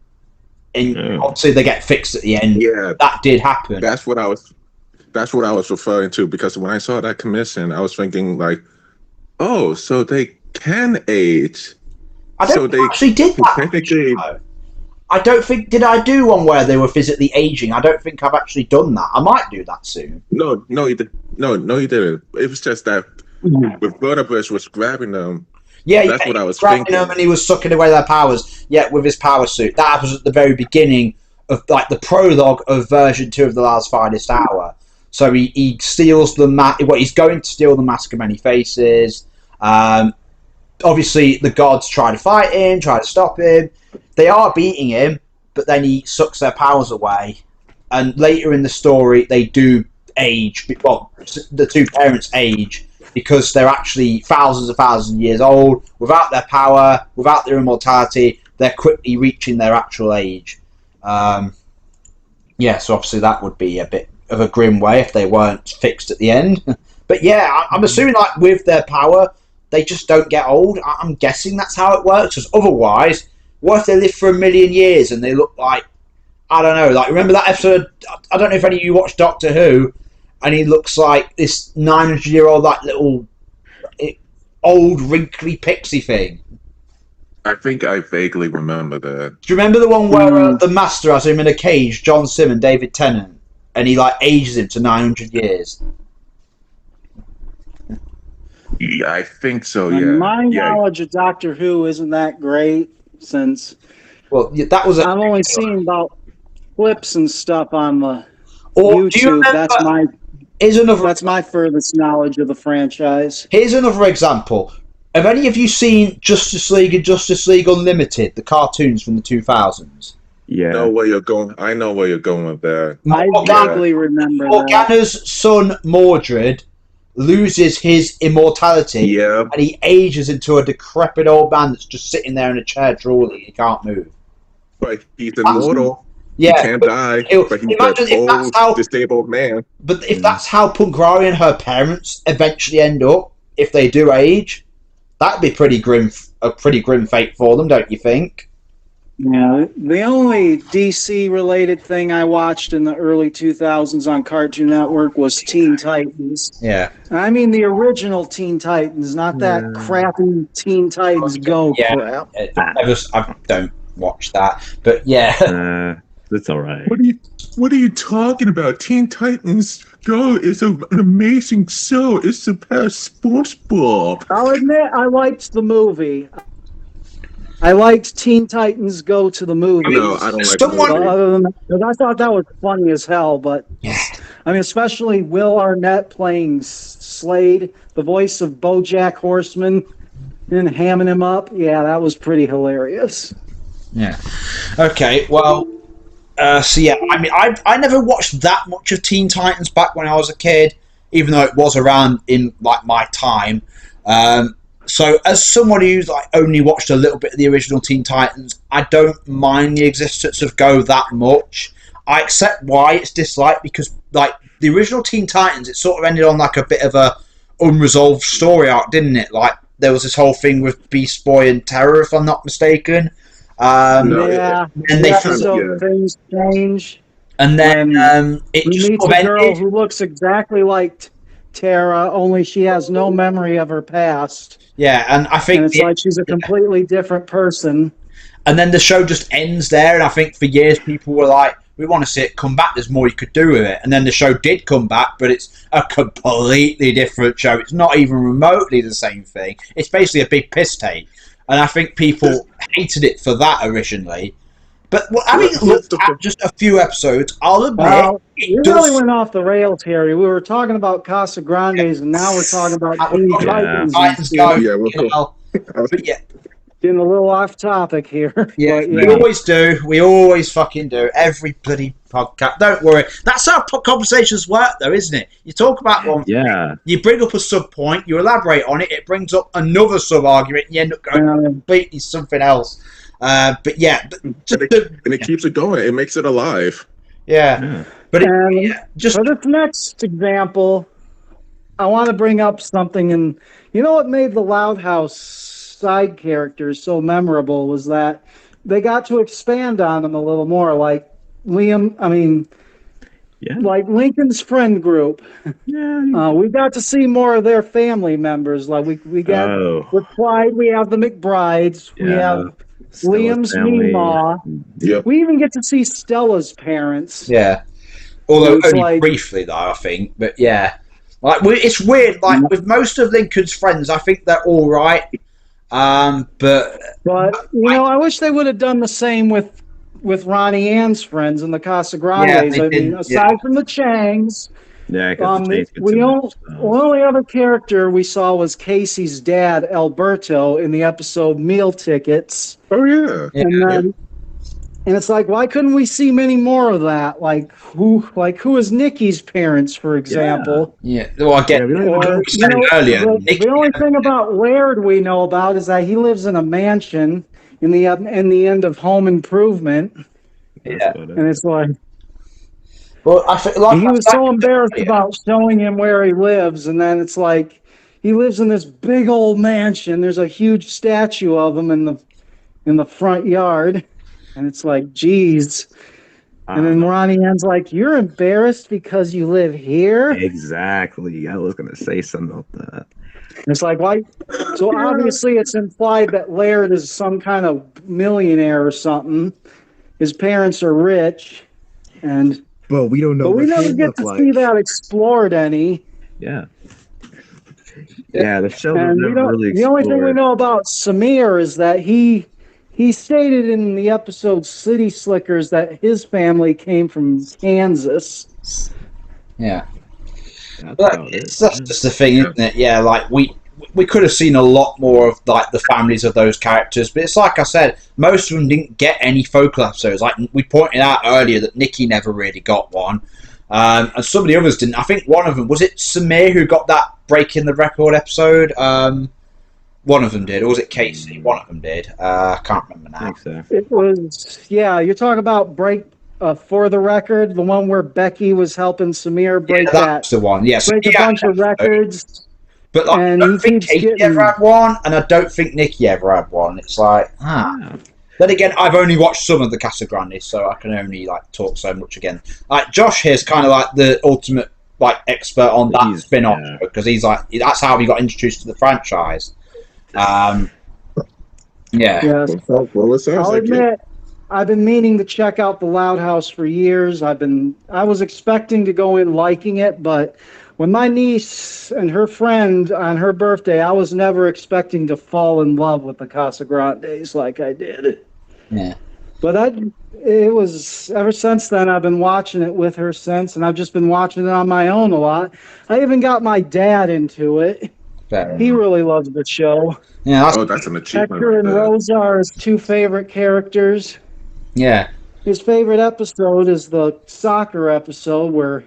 obviously they get fixed at the end. Yeah. That did happen. That's what I was referring to, because when I saw that commission, I was thinking, like, oh, so they can age. I don't think I actually did that. Technically, I don't think... Did I do one where they were physically aging? I don't think I've actually done that. I might do that soon. No, you did. No, you didn't. It was just that with Vertebrae was grabbing them. Yeah, that's what I was grabbing thinking. them and he was sucking away their powers. Yeah, with his power suit. That was at the very beginning of like the prologue of version 2 of The Lad's Finest Hour. So he steals the he's going to steal the Mask of Many Faces. Obviously, the gods try to fight him, try to stop him. They are beating him, but then he sucks their powers away. And later in the story, they do age. Well, the two parents age because they're actually thousands of years old. Without their power, without their immortality, they're quickly reaching their actual age. So obviously that would be a bit of a grim way if they weren't fixed at the end. But yeah, I'm assuming like with their power, they just don't get old. I'm guessing that's how it works. Because otherwise, what if they live for 1,000,000 years and they look like, I don't know, like remember that episode? I don't know if any of you watched Doctor Who, and he looks like this 900-year-old, like little old wrinkly pixie thing. I think I vaguely remember that. Do you remember the one where the Master has him in a cage, John Sim and David Tennant, and he like ages him to 900 years? Yeah, I think so. And Yeah. my knowledge of Doctor Who isn't that great since. Well, that was. I've only seen about clips and stuff on the Or, do you YouTube. remember, That's my furthest knowledge of the franchise. Here's another example. Have any of you seen Justice League and Justice League Unlimited, the cartoons from the 2000s? Yeah. I know where you're going with that. I vaguely remember that. Morgana's son Mordred loses his immortality, and he ages into a decrepit old man that's just sitting there in a chair drooling. He can't move. But he's immortal. Yeah, he can't die. But he's an old, disabled man. But if that's how Pungrari and her parents eventually end up, if they do age, that'd be a pretty grim fate for them, don't you think? Yeah, the only DC-related thing I watched in the early 2000s on Cartoon Network was Teen Titans. Yeah. I mean the original Teen Titans, not that crappy Teen Titans Go crap. I don't watch that, but yeah. That's all right. What are you talking about? Teen Titans Go is an amazing show. It surpassed SpongeBob. I'll admit I liked the movie. I liked Teen Titans Go to the movie. No, I don't like the movie. Other than that, I thought that was funny as hell, but I mean, especially Will Arnett playing Slade, the voice of BoJack Horseman, and hamming him up. Yeah, that was pretty hilarious. Yeah. Okay, well, so yeah, I mean, I never watched that much of Teen Titans back when I was a kid, even though it was around in like my time. So as someone who's like only watched a little bit of the original Teen Titans, I don't mind the existence of Go that much. I accept why it's disliked because like the original Teen Titans, it sort of ended on like a bit of a unresolved story arc, didn't it? Like there was this whole thing with Beast Boy and Terror, if I'm not mistaken. And things change. And then it we just meet a girl who looks exactly like Tara, only she has no memory of her past. Yeah, and I think And it's like she's a completely different person. And then the show just ends there, and I think for years people were like, we want to see it come back, there's more you could do with it. And then the show did come back, but it's a completely different show. It's not even remotely the same thing. It's basically a big piss take. And I think people hated it for that originally. But having looked at just a few episodes, I'll admit... Well, we really went off the rails here. We were talking about Casagrandes, and now we're talking about Titans go. But yeah. Getting a little off topic here. Yeah, we always do. We always fucking do. Every bloody podcast. Don't worry. That's how conversations work, though, isn't it? You talk about one thing, you bring up a sub point, you elaborate on it, it brings up another sub argument, and you end up going completely something else. But yeah, and it keeps it going. It makes it alive. Yeah, but just for this next example, I want to bring up something, and you know what made the Loud House side characters so memorable was that they got to expand on them a little more, like like Lincoln's friend group. We got to see more of their family members. Like we got with Clyde, we have the McBrides, we have Liam's Meemaw. Yep. We even get to see Stella's parents. Yeah, although only briefly though, I think. But yeah, like it's weird. Like with most of Lincoln's friends, I think they're all right. But you know, I wish they would have done the same with Ronnie Ann's friends and the Casagrandes. Yeah, I mean, aside from the Changs, the only other character we saw was Casey's dad, Alberto, in the episode Meal Tickets. Oh yeah, and it's like, why couldn't we see many more of that? Like who is Nikki's parents, for example? Yeah. Well, I get earlier. The only thing about Laird we know about is that he lives in a mansion in the end of Home Improvement. Yeah, and it's like, well, I feel like he was so embarrassed about showing him where he lives, and then it's like he lives in this big old mansion. There's a huge statue of him in the front yard. And it's like, geez. And then Ronnie Ann's like, you're embarrassed because you live here? Exactly. I was going to say something about that. It's like, why? So obviously it's implied that Laird is some kind of millionaire or something. His parents are rich. But we don't know. But we never get to see that explored any. Yeah. Yeah, the show never really explored. The only thing we know about Samir is that he stated in the episode City Slickers that his family came from Kansas. Yeah. That's just the thing, isn't it? Yeah, like we could have seen a lot more of like the families of those characters, but it's like I said, most of them didn't get any focal episodes. Like we pointed out earlier that Nikki never really got one. And some of the others didn't. I think one of them, was it Samir who got that Breaking the Record episode? One of them did, or was it Casey? One of them did. I can't remember now. I think so. It was, you're talking about For the Record, the one where Becky was helping Samir break that's the one. Yes, break a bunch of records. But like, I don't think Casey ever had one, and I don't think Nikki ever had one. It's like, Then again, I've only watched some of the Casagrandes, so I can only like talk so much again. Like Josh here's kind of like the ultimate like expert on that spin-off because he's like that's how he got introduced to the franchise. Yes. I'll admit, I've been meaning to check out the Loud House for years. I was expecting to go in liking it, but when my niece and her friend on her birthday, I was never expecting to fall in love with the Casagrandes like I did. Yeah. But it was ever since then. I've been watching it with her since, and I've just been watching it on my own a lot. I even got my dad into it. He really loves the show. Yeah, that's an achievement. Hector and Rosa are his two favorite characters. Yeah. His favorite episode is the soccer episode where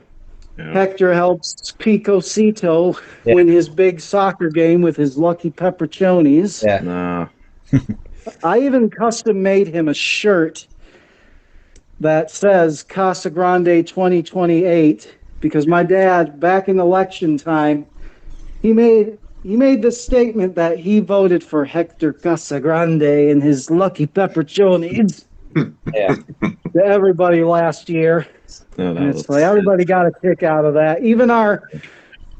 Hector helps Picosito win his big soccer game with his lucky pepperonis. Yeah. No. I even custom made him a shirt that says Casagrande 2028 because my dad, back in election time, he made the statement that he voted for Hector Casagrande and his lucky pepperonis to everybody last year. No, and it's like everybody got a kick out of that. Even our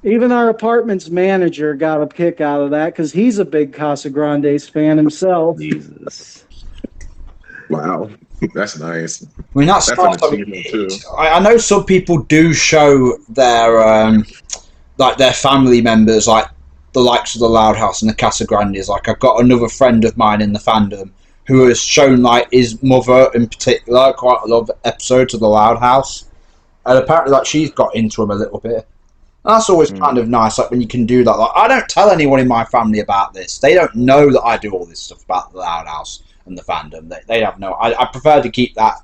Even our apartment's manager got a kick out of that because he's a big Casagrandes fan himself. Jesus. Wow, that's nice. I mean, that's That's an nice. achievement too. I know some people do show their like their family members, like the likes of the Loud House and the Casagrandes. Like I've got another friend of mine in the fandom who has shown like his mother in particular quite a lot of episodes of the Loud House, and apparently like she's got into him a little bit. That's always kind of nice, like when you can do that. Like I don't tell anyone in my family about this; they don't know that I do all this stuff about the Loud House and the fandom. They have no. I prefer to keep that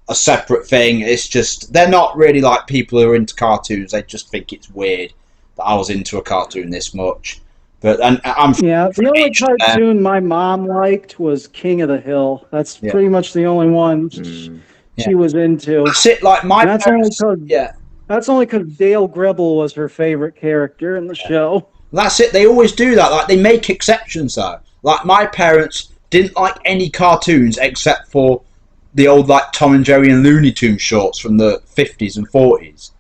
a separate thing. It's just they're not really like people who are into cartoons. They just think it's weird that I was into a cartoon this much. But and I'm the only cartoon my mom liked was King of the Hill. That's pretty much the only one she was into. That's it. Like my that's parents, That's only because Dale Gribble was her favorite character in the show. That's it. They always do that. Like they make exceptions though. Like my parents didn't like any cartoons except for the old like Tom and Jerry and Looney Tunes shorts from the 50s and 40s.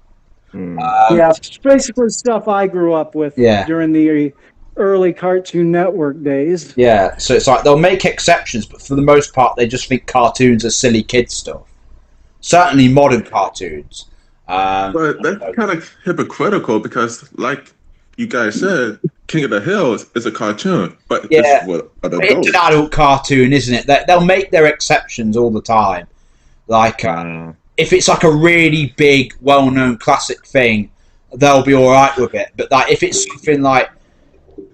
It's basically stuff I grew up with during the early Cartoon Network days. Yeah, so it's like they'll make exceptions, but for the most part, they just think cartoons are silly kid stuff. Certainly modern cartoons. But that's kind of hypocritical because, like you guys said, King of the Hill is a cartoon, but it's for an adult. It's an adult cartoon, isn't it? They'll make their exceptions all the time. Like, if it's like a really big, well-known classic thing, they'll be all right with it. But like, if it's something like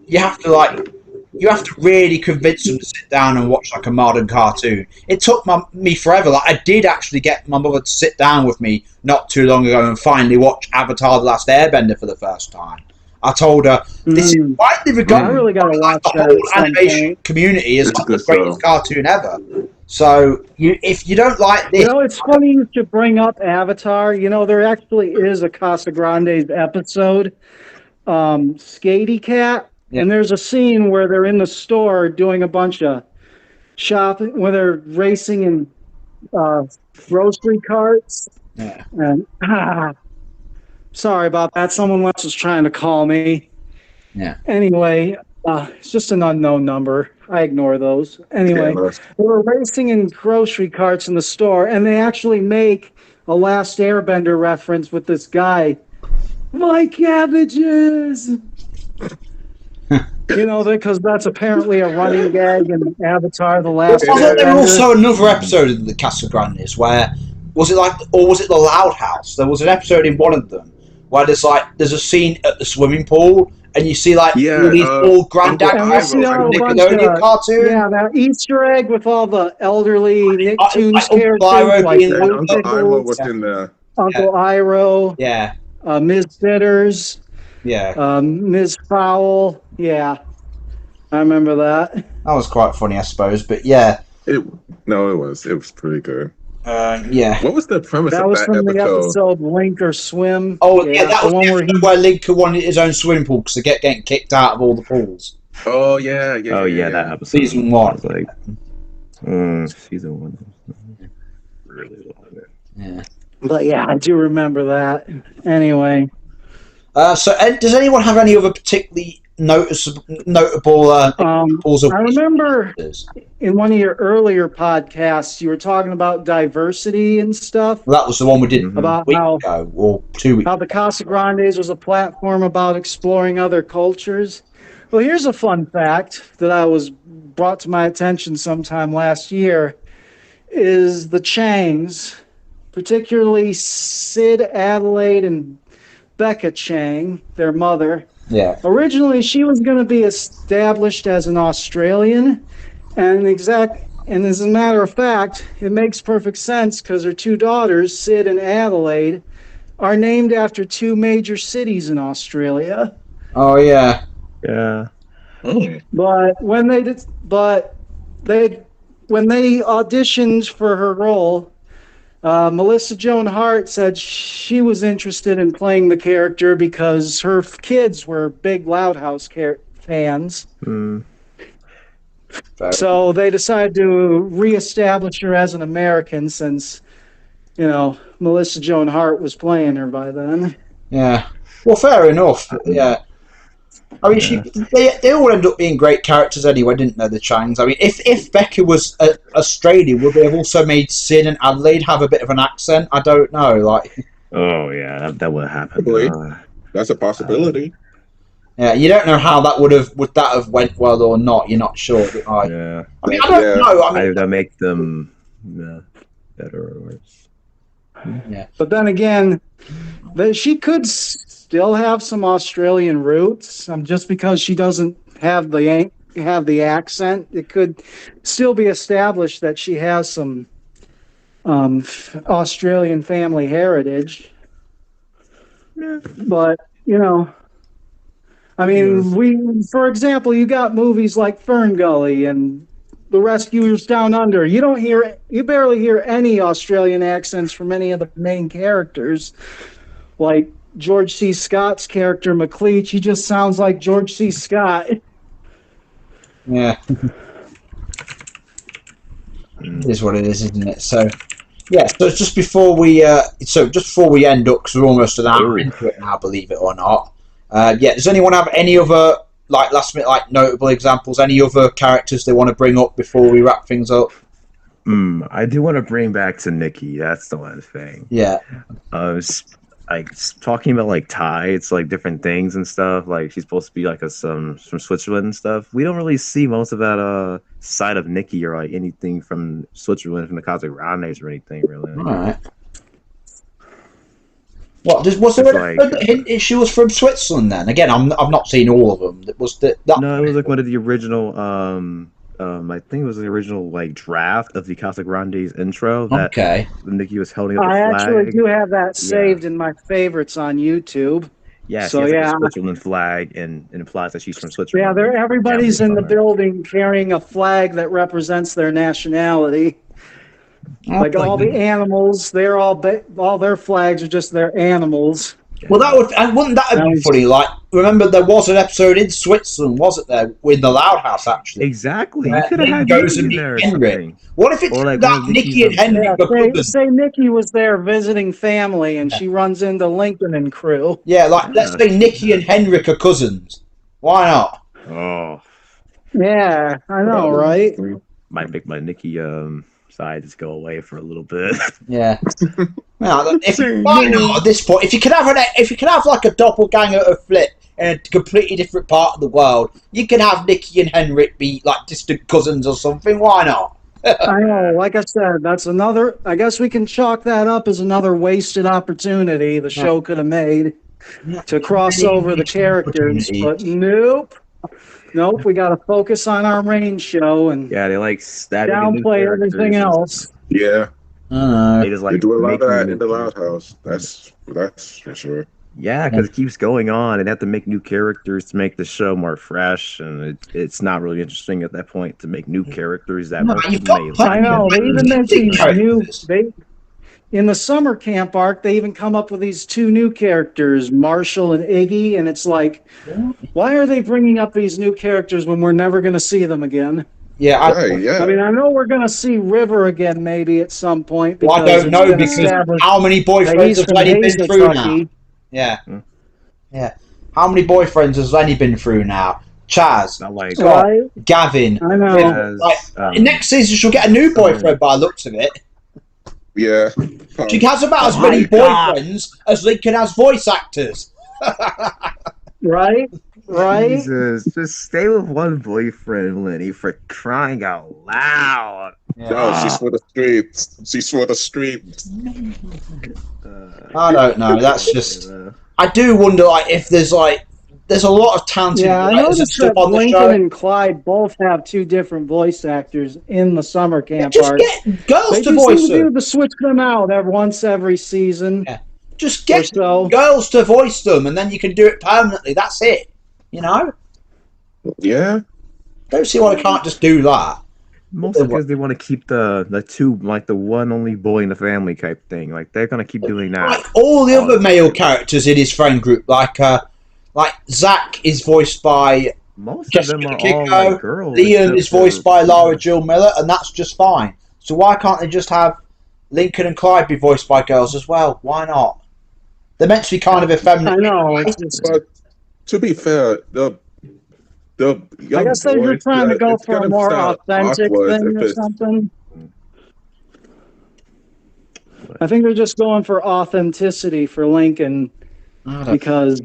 you have to really convince them to sit down and watch like a modern cartoon. It took me forever. Like I did actually get my mother to sit down with me not too long ago and finally watch Avatar: The Last Airbender for the first time. I told her this is widely regarded. I really gotta watch the whole animation community is like the greatest cartoon ever. So if you don't like this, it's funny you should bring up Avatar. There actually is a Casagrandes episode, Skatey Cat. Yeah. And there's a scene where they're in the store doing a bunch of shopping, where they're racing in grocery carts. Yeah. And sorry about that. Someone else was trying to call me. Yeah. Anyway, it's just an unknown number. I ignore those. Anyway, they were racing in grocery carts in the store, and they actually make a Last Airbender reference with this guy. My cabbages! Because that's apparently a running gag in Avatar: The Last Airbender. There was also another episode of the Casagrandes where was it the Loud House? There was an episode in one of them where there's a scene at the swimming pool and you see these old granddad Nickelodeon cartoon. Yeah, that Easter egg with all the elderly Nicktoons characters. Uncle Iroh was in there. Uncle Iroh. Yeah. Ms. Bitters. Yeah. Ms. Fowl. Yeah. I remember that. That was quite funny, I suppose, but yeah. It was pretty good. Yeah. What was the premise of that was from episode? The episode Link or Swim. Oh, yeah, that was the one where Link wanted his own swimming pool because they kept getting kicked out of all the pools. Oh, yeah. That episode. Season 1. Was season 1. Really loved it. Yeah. But yeah, I do remember that. Anyway. So, does anyone have any other particularly notable examples of? I remember in one of your earlier podcasts, you were talking about diversity and stuff. Well, that was the one we did about a week ago, or 2 weeks. How the Casagrandes was a platform about exploring other cultures. Well, here's a fun fact that I was brought to my attention sometime last year: is the Changs, particularly Sid, Adelaide, and Becca Chang, their mother. Yeah. Originally, she was going to be established as an Australian, and as a matter of fact, it makes perfect sense because her two daughters, Sid and Adelaide, are named after two major cities in Australia. Oh yeah. Yeah. But when they auditioned for her role, Melissa Joan Hart said she was interested in playing the character because her kids were big Loud House fans. So they decided to reestablish her as an American since, Melissa Joan Hart was playing her by then. Yeah. Well, fair enough. Yeah. I mean, they all end up being great characters anyway, didn't they, the Changs? I mean, if Becky was Australian, would they have also made Sin and Adelaide have a bit of an accent? I don't know. Like, oh yeah, that would happen. That's a possibility. Yeah, you don't know how that would that have went well or not. You're not sure. Yeah. I mean, I don't know. I mean, that make them better or worse. Yeah. But then again, she could still have some Australian roots. Just because she doesn't have the accent, it could still be established that she has some Australian family heritage. Yeah. But I mean, for example, you got movies like Fern Gully and The Rescuers Down Under. You barely hear any Australian accents from any of the main characters. Like George C. Scott's character McLeach, he just sounds like George C. Scott. Yeah. It is what it is, isn't it? So, yeah. So just before we end up, because we're almost an hour into it now, believe it or not. Does anyone have any other last minute notable examples? Any other characters they want to bring up before we wrap things up? I do want to bring back to Nikki. That's the one thing. Yeah. Talking about tides, different things and stuff. Like she's supposed to be from Switzerland and stuff. We don't really see most of that side of Nikki or anything from Switzerland, from the Casagrandes or anything really. All right. What was there a hint she was from Switzerland then? Again, I've not seen all of them. No, it was one of the original. I think it was the original draft of the Casagrandes intro that Nikki was holding up the flag. I actually do have that saved in my favorites on YouTube. Yeah, so she has a Switzerland flag and it implies that she's from Switzerland. Yeah, everybody's in the building carrying a flag that represents their nationality. Like all the animals, all their flags are just their animals. Well, wouldn't that have been funny? Remember there was an episode in Switzerland, wasn't there, with the Loud House actually? Exactly. You could have had Nikki in there. What if it's that Nikki and Henry? Say Nikki was there visiting family, and she runs into Lincoln and crew. Yeah, let's say Nikki and Henrik are cousins. Why not? Oh. Yeah, I know, right? Might make my Nikki side just go away for a little bit. Yeah. Why not at this point? If you could have a doppelganger of Flip in a completely different part of the world, you can have Nikki and Henrik be distant cousins or something. Why not? I know. Like I said, that's another. I guess we can chalk that up as another wasted opportunity the show could have made to cross over the characters, but nope. Nope, we got to focus on our main show and they downplay everything else. Yeah, they just they do a lot of that in the Loud House. That's for sure. Yeah, because it keeps going on, and they have to make new characters to make the show more fresh, and it's not really interesting at that point to make new characters that much. I know. They even make these new. In the summer camp arc, they even come up with these two new characters, Marshall and Iggy, and it's like, why are they bringing up these new characters when we're never going to see them again? Yeah, I mean, I know we're going to see River again maybe at some point. Well, I don't know because how many boyfriends has Lenny been through now? Yeah. Yeah. How many boyfriends has Lenny been through now? Chaz, Scott, Gavin. I know. Next season she'll get a new boyfriend by the looks of it. Yeah. She has about as many boyfriends as Lincoln has voice actors. Right? Jesus, just stay with one boyfriend, Lenny, for crying out loud. Yeah. No, she's for the streets. She's for the streets. I don't know. That's just. I do wonder, if there's a lot of talented writers and stuff on the Lincoln show. and Clyde both have two different voice actors in the summer camp arc. Get girls they to voice them. To switch them out once every season. Yeah. Just get girls to voice them, and then you can do it permanently. That's it. Yeah. Don't see why I can't just do that. Mostly because they want to keep the two, the one only boy in the family type thing. They're gonna keep doing that. Like all the other male characters in his friend group, like Zach is voiced by most Jessica of them are Kiko. all girls. Liam is voiced by Lara Jill Miller, and that's just fine. So why can't they just have Lincoln and Clyde be voiced by girls as well? Why not? They're meant to be kind of effeminate. I know. It's just, But to be fair, the young I guess they're boys, just trying to go it's for a gonna more sound authentic awkward thing if or it's something. I think they're just going for authenticity for Lincoln because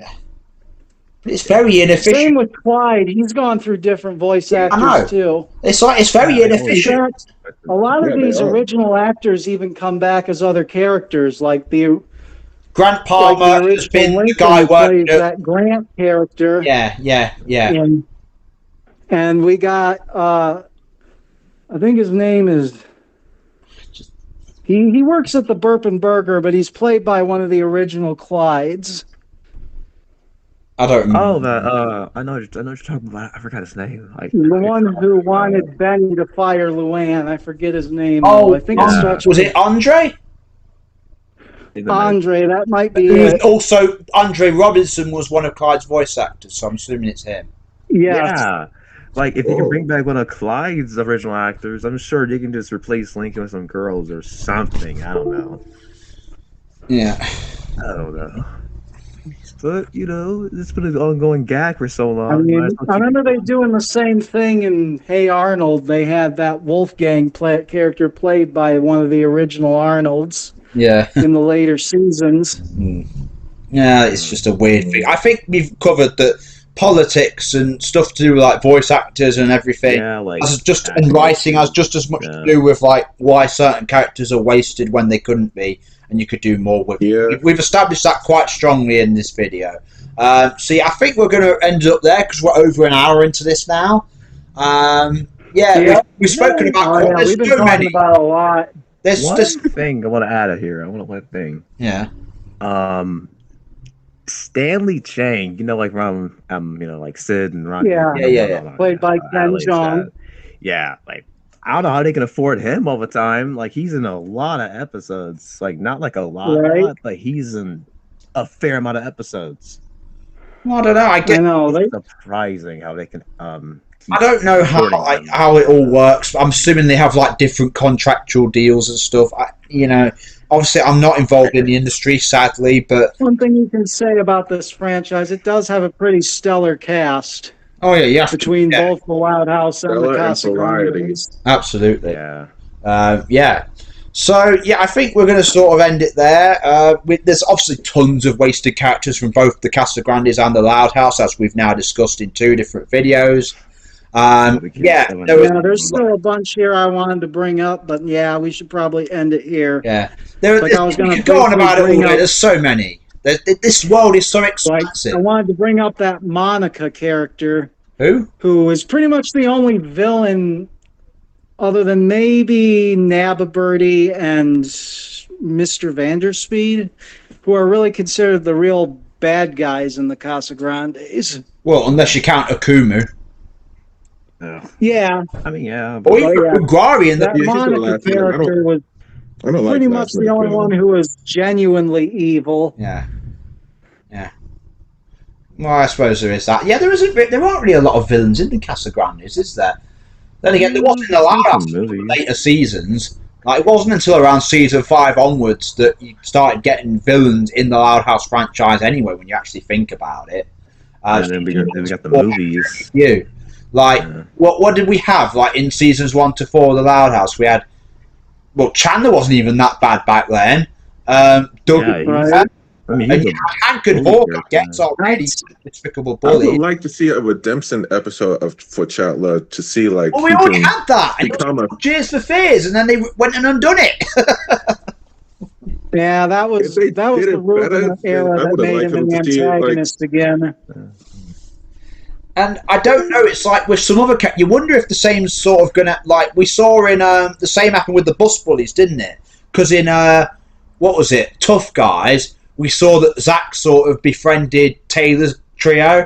it's very same inefficient. with Clyde. He's gone through different voice I know. actors too. It's very In inefficient. fact, a lot of Yeah, they these are. original actors even come back as other characters, like the Grant Palmer has original been the Lincoln guy who plays working. that Grant character. Yeah. And we got I think his name is he works at the Burp and Burger, but he's played by one of the original Clydes. I don't remember. Oh, that I know what you're talking about. I forgot his name. The one who wanted Benny to fire Luann. I forget his name. Oh, I think yeah. it starts was with it Andre? Andre. That might be it. Also, Andre Robinson was one of Clyde's voice actors, so I'm assuming it's him. Yes. Yeah. Like, if you can bring back one of Clyde's original actors, I'm sure you can just replace Lincoln with some girls or something. I don't know. Yeah. I don't know. But, it's been an ongoing gag for so long. I mean, Might as well I keep it remember they going. doing the same thing in Hey Arnold. They had that Wolfgang character played by one of the original Arnolds Yeah. in the later seasons. Yeah, it's just a weird thing. I think we've covered that politics and stuff to do with like voice actors and everything. Yeah, like And writing has just as much to do with like why certain characters are wasted when they couldn't be, and you could do more with. Yeah. We've established that quite strongly in this video. See, I think we're going to end up there because we're over an hour into this now. We've spoken about. There's we've been so talking many. about a lot. There's one just thing I want to add here. One thing. yeah. Stanley Chang, like from like Sid and Ron. Yeah. Played by Ken Jeong. Yeah, like I don't know how they can afford him all the time. Like he's in a lot of episodes. Like not like a lot, but he's in a fair amount of episodes. Well, I don't know. I know. It's surprising how they can. I don't know how it all works. I'm assuming they have like different contractual deals and stuff. Obviously I'm not involved in the industry, sadly. But one thing you can say about this franchise, it does have a pretty stellar cast. Oh yeah, between both the Loud House and the Casagrandes. Absolutely. Yeah. So I think we're going to sort of end it there. There's obviously tons of wasted characters from both the Casagrandes and the Loud House, as we've now discussed in 2 different videos. There's still a bunch here I wanted to bring up, but we should probably end it here. Yeah, I was going to go on about it all day. There's so many. This world is so expansive. I wanted to bring up that Monica character. Who is pretty much the only villain, other than maybe Nababirdie and Mr. Vanderspeed, who are really considered the real bad guys in the Casagrandes. Well, unless you count Akumu. Yeah. I mean, yeah. Or even Uguari in that Monica character was pretty much the only one who was genuinely evil. Yeah. Well, I suppose there is that. Yeah, there aren't really a lot of villains in the Casagrandes, is there? Then again, there wasn't in the last later seasons. Like, it wasn't until around season 5 onwards that you started getting villains in the Loud House franchise anyway, when you actually think about it. And then we got the movies. What did we have? Like, in seasons 1 to 4 of the Loud House, we had... Well, Chandler wasn't even that bad back then. Doug... Hank and Hawk gets already despicable bully. I would like to see a redemption episode for Chandler to see we already had that. Cheers for Fears, and then they went and undone it. Yeah, that was the Ruben era that made him an antagonist again. And I don't know. It's like with some other you wonder if the same sort of gonna we saw in the same happened with the Bus Bullies, didn't it? Because in what was it, Tough Guys. We saw that Zach sort of befriended Taylor's trio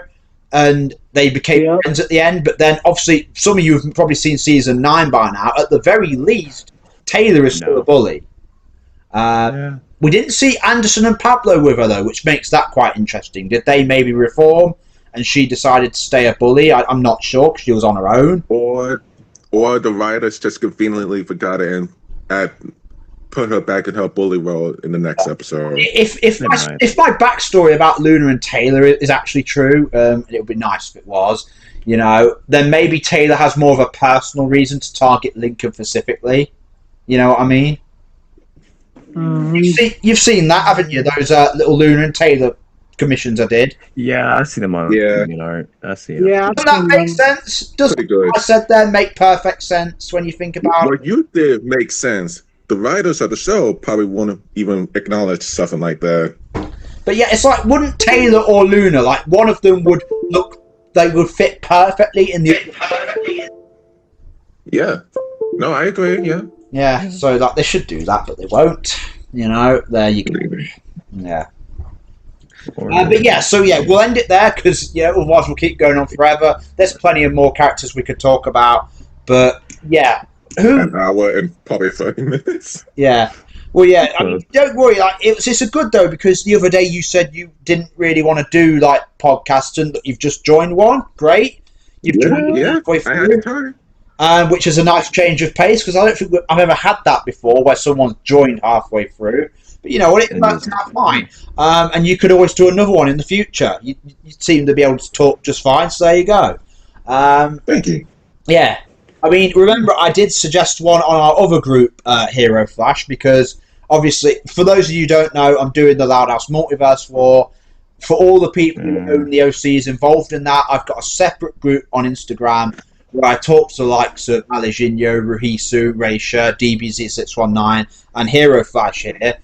and they became friends at the end. But then, obviously, some of you have probably seen season 9 by now. At the very least, Taylor is still a bully. We didn't see Anderson and Pablo with her, though, which makes that quite interesting. Did they maybe reform and she decided to stay a bully? I'm not sure because she was on her own. Or the writers just conveniently forgot to add put her back in her bully role in the next episode. If my backstory about Luna and Taylor is actually true, it would be nice if it was. Then maybe Taylor has more of a personal reason to target Lincoln specifically. You know what I mean? You've seen that, haven't you? Those little Luna and Taylor commissions I did. Yeah, I've seen them on art. I see them. Yeah, doesn't that make sense? Doesn't what I said there make perfect sense when you think about it? What you did makes sense. The writers of the show probably won't even acknowledge something like that. But yeah, it's like, wouldn't Taylor or Luna, like, one of them would they would fit perfectly in the... Yeah. No, I agree, yeah. Yeah, so like, they should do that, but they won't. There you go. Yeah. But yeah, so yeah, we'll end it there, because otherwise we'll keep going on forever. There's plenty of more characters we could talk about, but yeah. An hour and probably 30 minutes. Yeah. Well, yeah, I mean, don't worry. Like, it's a good, though, because the other day you said you didn't really want to do, like, podcasts, and that you've just joined one. Great. You've joined halfway through, which is a nice change of pace, because I don't think I've ever had that before, where someone's joined halfway through. But you know what, it works out fine. And you could always do another one in the future. You seem to be able to talk just fine, so there you go. Thank you. Yeah. I mean, remember, I did suggest one on our other group, HeroFlash, because obviously, for those of you who don't know, I'm doing the Loud House Multiverse War. For all the people who own the OCs involved in that, I've got a separate group on Instagram where I talk to the likes of Alejindio, Ruhisu, Raisha, DBZ619, and HeroFlash here,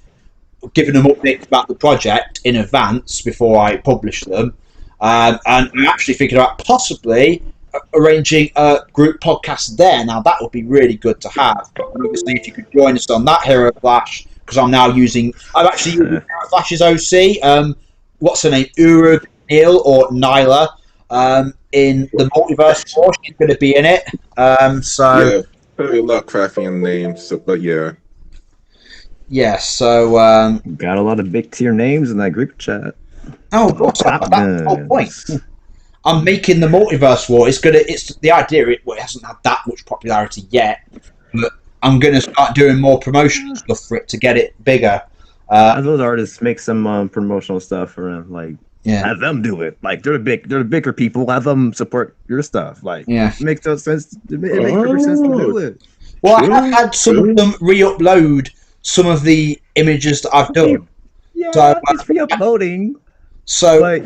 giving them updates about the project in advance before I publish them. And I'm actually thinking about possibly arranging a group podcast there. Now that would be really good to have. And obviously, if you could join us on that HeroFlash, because I'm actually using HeroFlash's OC. What's her name? Urug Neil or Nyla in the Multiverse War. She's going to be in it. Yeah, very a lot crafty in names, but yeah. Yeah, so got a lot of big tier names in that group chat. Oh, of course, that's the whole point. I'm making the Multiverse War. It's the idea. It hasn't had that much popularity yet, but I'm gonna start doing more promotional stuff for it to get it bigger. Those artists make some promotional stuff around, like have them do it. Like they're the bigger people. Have them support your stuff. Like it makes no sense. It makes perfect sense to do it. Well, I have had some of them re-upload some of the images that I've done. Yeah, so, it's re-uploading. So like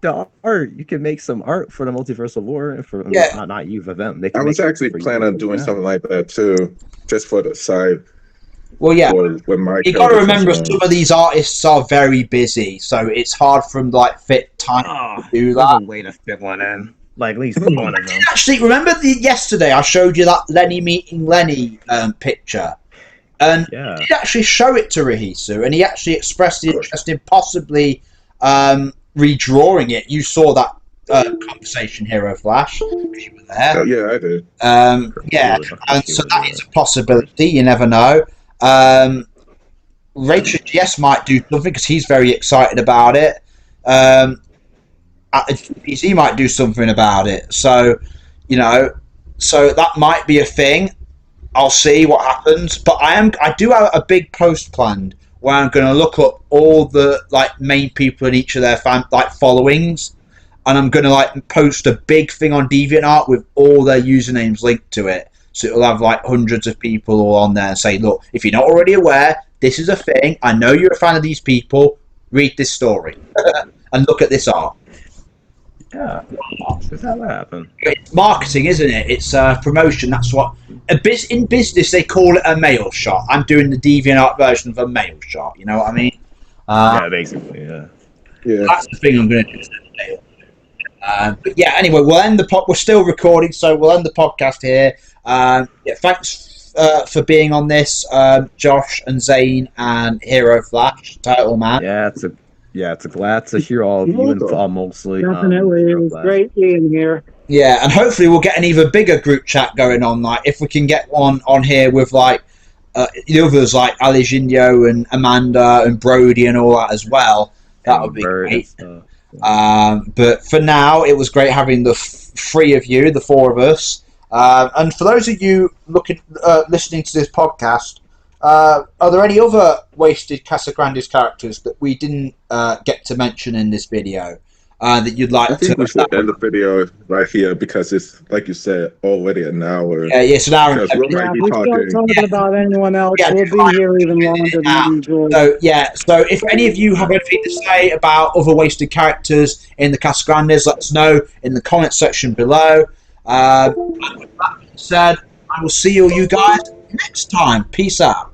the art, you can make some art for the Multiversal War for not you, for them. I was actually planning on doing something like that too, just for the side. Well, yeah, you got to remember some of these artists are very busy, so it's hard for them to fit time to do that. A way to fit one in, like at least one of them. Actually, remember yesterday I showed you that Lenny meeting Lenny picture, and he did actually show it to Ruhisu, and he actually expressed the interest in possibly redrawing it. You saw that conversation, HeroFlash, because you were there. Oh, yeah, I did. And so that is a possibility. You never know. Rachel GS might do something because he's very excited about it. He might do something about it. So, so that might be a thing. I'll see what happens. But I do have a big post planned where I'm going to look up all the main people in each of their followings, and I'm going to post a big thing on DeviantArt with all their usernames linked to it. So it'll have hundreds of people all on there and say, look, if you're not already aware, this is a thing. I know you're a fan of these people. Read this story and look at this art. Yeah, that's how that happen. It's marketing, isn't it? It's promotion. That's what in business they call it a mail shot. I'm doing the DeviantArt version of a mail shot. You know what I mean? Yeah, basically, yeah. That's the thing I'm going to do today. But yeah, anyway, we'll end the we're still recording, so we'll end the podcast here. Thanks for being on this, Josh and Zane and HeroFlash, Title Man. It's glad to hear all of you involved mostly. Definitely, it was great being here. Yeah, and hopefully we'll get an even bigger group chat going on. If we can get one on here with the others like Alejindio and Amanda and Brody and all that as well, that would be great. But for now, it was great having the three of you, the four of us. And for those of you listening to this podcast, Are there any other wasted Casagrandes characters that we didn't get to mention in this video that you'd like I think to? we should end the video right here because it's, like you said, already an hour. Yeah, it's an hour and Because 10 we'll minutes. Yeah, be if we start talking. talking about anyone else, Yeah, we'll be here even longer than usual. So yeah, so if any of you have anything to say about other wasted characters in the Casagrandes, let us know in the comment section below. And with that being said, I will see you guys next time. Peace out.